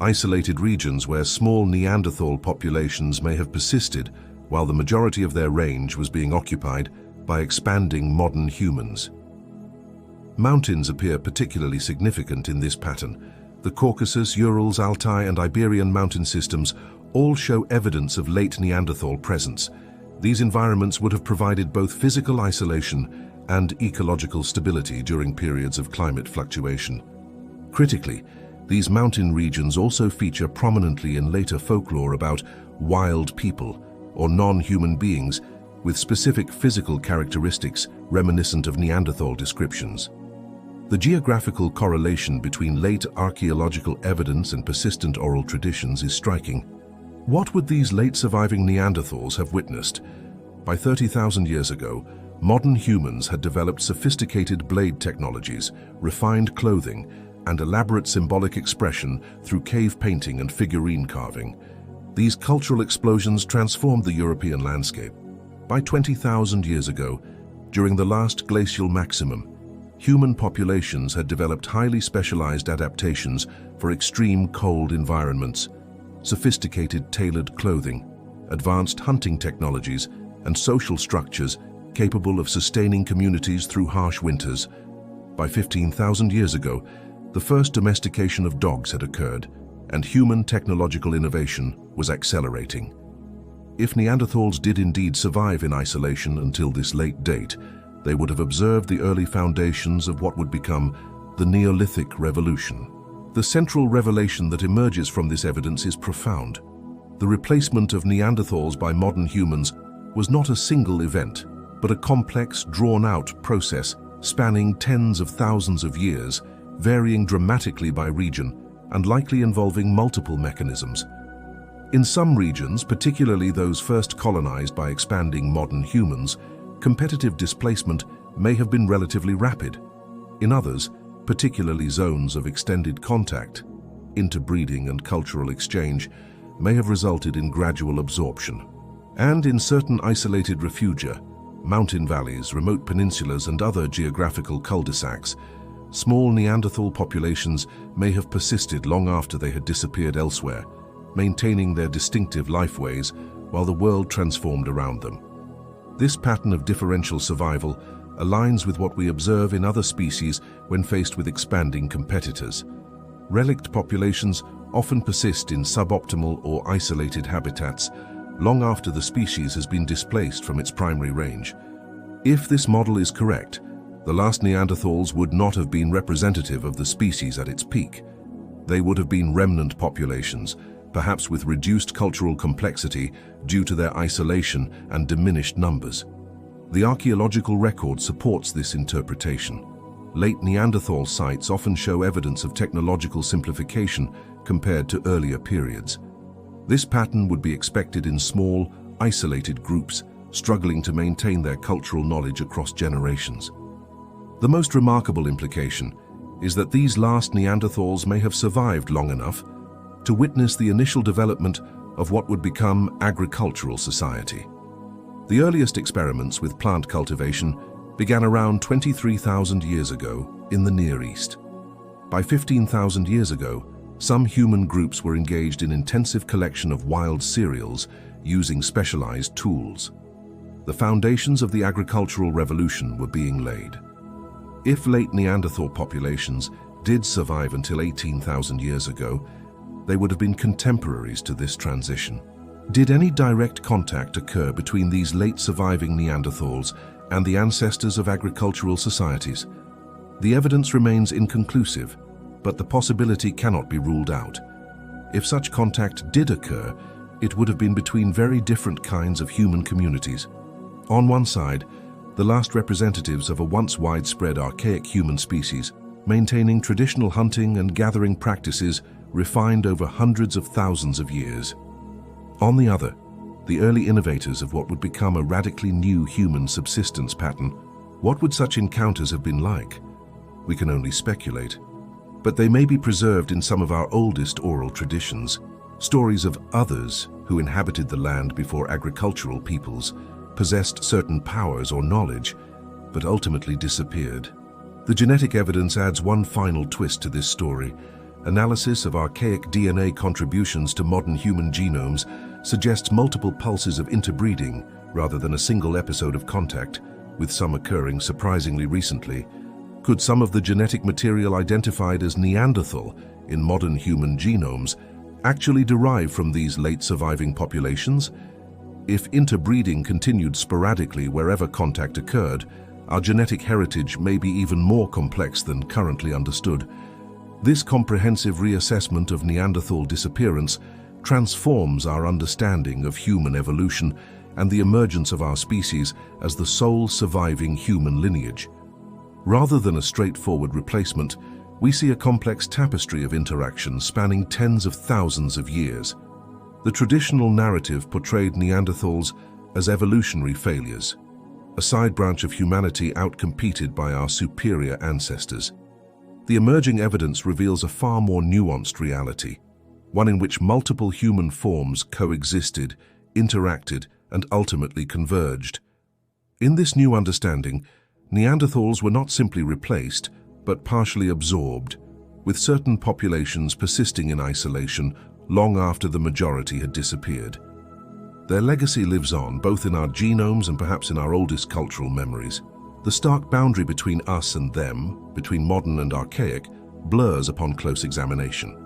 isolated regions where small Neanderthal populations may have persisted while the majority of their range was being occupied by expanding modern humans. Mountains appear particularly significant in this pattern. The Caucasus, Urals, Altai, and Iberian mountain systems all show evidence of late Neanderthal presence. These environments would have provided both physical isolation and ecological stability during periods of climate fluctuation. Critically, these mountain regions also feature prominently in later folklore about wild people or non-human beings with specific physical characteristics reminiscent of Neanderthal descriptions. The geographical correlation between late archaeological evidence and persistent oral traditions is striking. What would these late surviving Neanderthals have witnessed? By 30,000 years ago, modern humans had developed sophisticated blade technologies, refined clothing, and elaborate symbolic expression through cave painting and figurine carving. These cultural explosions transformed the European landscape. By 20,000 years ago, during the last glacial maximum, human populations had developed highly specialized adaptations for extreme cold environments, sophisticated tailored clothing, advanced hunting technologies, and social structures capable of sustaining communities through harsh winters. By 15,000 years ago, the first domestication of dogs had occurred, and human technological innovation was accelerating. If Neanderthals did indeed survive in isolation until this late date, they would have observed the early foundations of what would become the Neolithic Revolution. The central revelation that emerges from this evidence is profound. The replacement of Neanderthals by modern humans was not a single event, but a complex, drawn-out process spanning tens of thousands of years, varying dramatically by region, and likely involving multiple mechanisms. In some regions, particularly those first colonized by expanding modern humans, competitive displacement may have been relatively rapid. In others, particularly zones of extended contact, interbreeding and cultural exchange may have resulted in gradual absorption. And in certain isolated refugia, mountain valleys, remote peninsulas, and other geographical cul-de-sacs, small Neanderthal populations may have persisted long after they had disappeared elsewhere, maintaining their distinctive lifeways while the world transformed around them. This pattern of differential survival aligns with what we observe in other species when faced with expanding competitors. Relict populations often persist in suboptimal or isolated habitats long after the species has been displaced from its primary range. If this model is correct, the last Neanderthals would not have been representative of the species at its peak. They would have been remnant populations, perhaps with reduced cultural complexity due to their isolation and diminished numbers. The archaeological record supports this interpretation. Late Neanderthal sites often show evidence of technological simplification compared to earlier periods. This pattern would be expected in small, isolated groups, struggling to maintain their cultural knowledge across generations. The most remarkable implication is that these last Neanderthals may have survived long enough to witness the initial development of what would become agricultural society. The earliest experiments with plant cultivation began around 23,000 years ago in the Near East. By 15,000 years ago, some human groups were engaged in intensive collection of wild cereals using specialized tools. The foundations of the agricultural revolution were being laid. If late Neanderthal populations did survive until 18,000 years ago, they would have been contemporaries to this transition. Did any direct contact occur between these late surviving Neanderthals and the ancestors of agricultural societies? The evidence remains inconclusive, but the possibility cannot be ruled out. If such contact did occur, it would have been between very different kinds of human communities. On one side, the last representatives of a once widespread archaic human species, maintaining traditional hunting and gathering practices refined over hundreds of thousands of years. On the other, the early innovators of what would become a radically new human subsistence pattern. What would such encounters have been like? We can only speculate. But they may be preserved in some of our oldest oral traditions, stories of others who inhabited the land before agricultural peoples, possessed certain powers or knowledge, but ultimately disappeared. The genetic evidence adds one final twist to this story. Analysis of archaic DNA contributions to modern human genomes suggests multiple pulses of interbreeding rather than a single episode of contact, with some occurring surprisingly recently. Could some of the genetic material identified as Neanderthal in modern human genomes actually derive from these late surviving populations? If interbreeding continued sporadically wherever contact occurred, our genetic heritage may be even more complex than currently understood. This comprehensive reassessment of Neanderthal disappearance transforms our understanding of human evolution and the emergence of our species as the sole surviving human lineage. Rather than a straightforward replacement, we see a complex tapestry of interactions spanning tens of thousands of years. The traditional narrative portrayed Neanderthals as evolutionary failures, a side branch of humanity outcompeted by our superior ancestors. The emerging evidence reveals a far more nuanced reality, one in which multiple human forms coexisted, interacted, and ultimately converged. In this new understanding, Neanderthals were not simply replaced, but partially absorbed, with certain populations persisting in isolation long after the majority had disappeared. Their legacy lives on, both in our genomes and perhaps in our oldest cultural memories. The stark boundary between us and them, between modern and archaic, blurs upon close examination.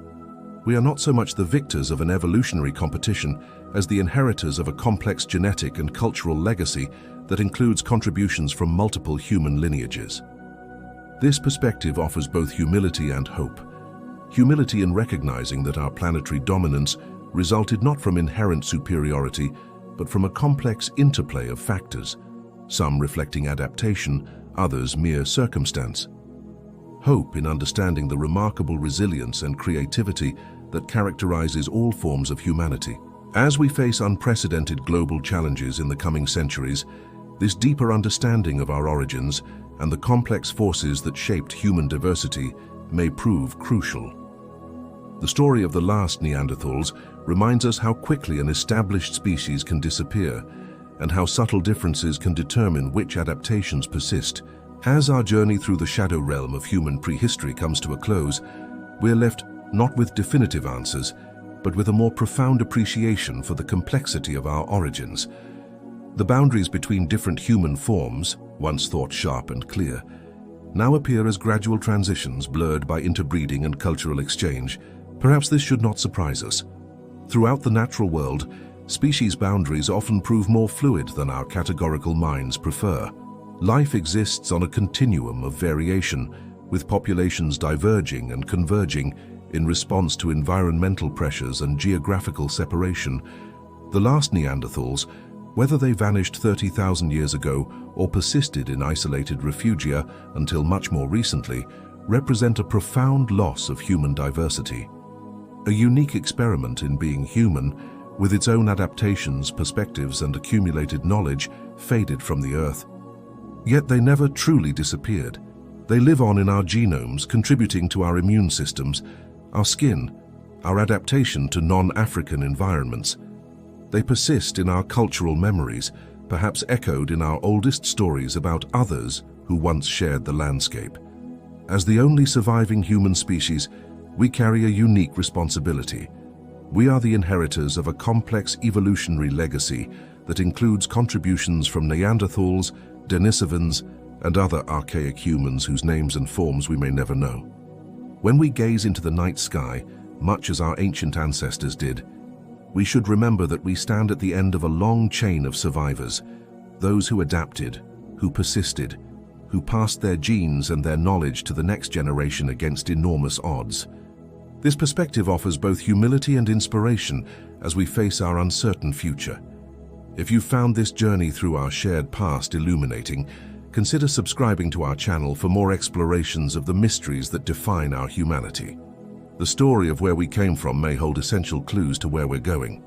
We are not so much the victors of an evolutionary competition as the inheritors of a complex genetic and cultural legacy that includes contributions from multiple human lineages. This perspective offers both humility and hope. Humility in recognizing that our planetary dominance resulted not from inherent superiority, but from a complex interplay of factors, some reflecting adaptation, others mere circumstance. Hope in understanding the remarkable resilience and creativity that characterizes all forms of humanity. As we face unprecedented global challenges in the coming centuries, this deeper understanding of our origins and the complex forces that shaped human diversity may prove crucial. The story of the last Neanderthals reminds us how quickly an established species can disappear and how subtle differences can determine which adaptations persist. As our journey through the shadow realm of human prehistory comes to a close, we're left not with definitive answers, but with a more profound appreciation for the complexity of our origins. The boundaries between different human forms, once thought sharp and clear, now appear as gradual transitions blurred by interbreeding and cultural exchange. Perhaps this should not surprise us. Throughout the natural world, species boundaries often prove more fluid than our categorical minds prefer. Life exists on a continuum of variation, with populations diverging and converging in response to environmental pressures and geographical separation. The last Neanderthals, whether they vanished 30,000 years ago or persisted in isolated refugia until much more recently, represent a profound loss of human diversity. A unique experiment in being human, with its own adaptations, perspectives, and accumulated knowledge, faded from the Earth. Yet they never truly disappeared. They live on in our genomes, contributing to our immune systems, our skin, our adaptation to non-African environments. They persist in our cultural memories, perhaps echoed in our oldest stories about others who once shared the landscape. As the only surviving human species, we carry a unique responsibility. We are the inheritors of a complex evolutionary legacy that includes contributions from Neanderthals, Denisovans, and other archaic humans whose names and forms we may never know. When we gaze into the night sky, much as our ancient ancestors did, we should remember that we stand at the end of a long chain of survivors, those who adapted, who persisted, who passed their genes and their knowledge to the next generation against enormous odds. This perspective offers both humility and inspiration as we face our uncertain future. If you found this journey through our shared past illuminating, consider subscribing to our channel for more explorations of the mysteries that define our humanity. The story of where we came from may hold essential clues to where we're going.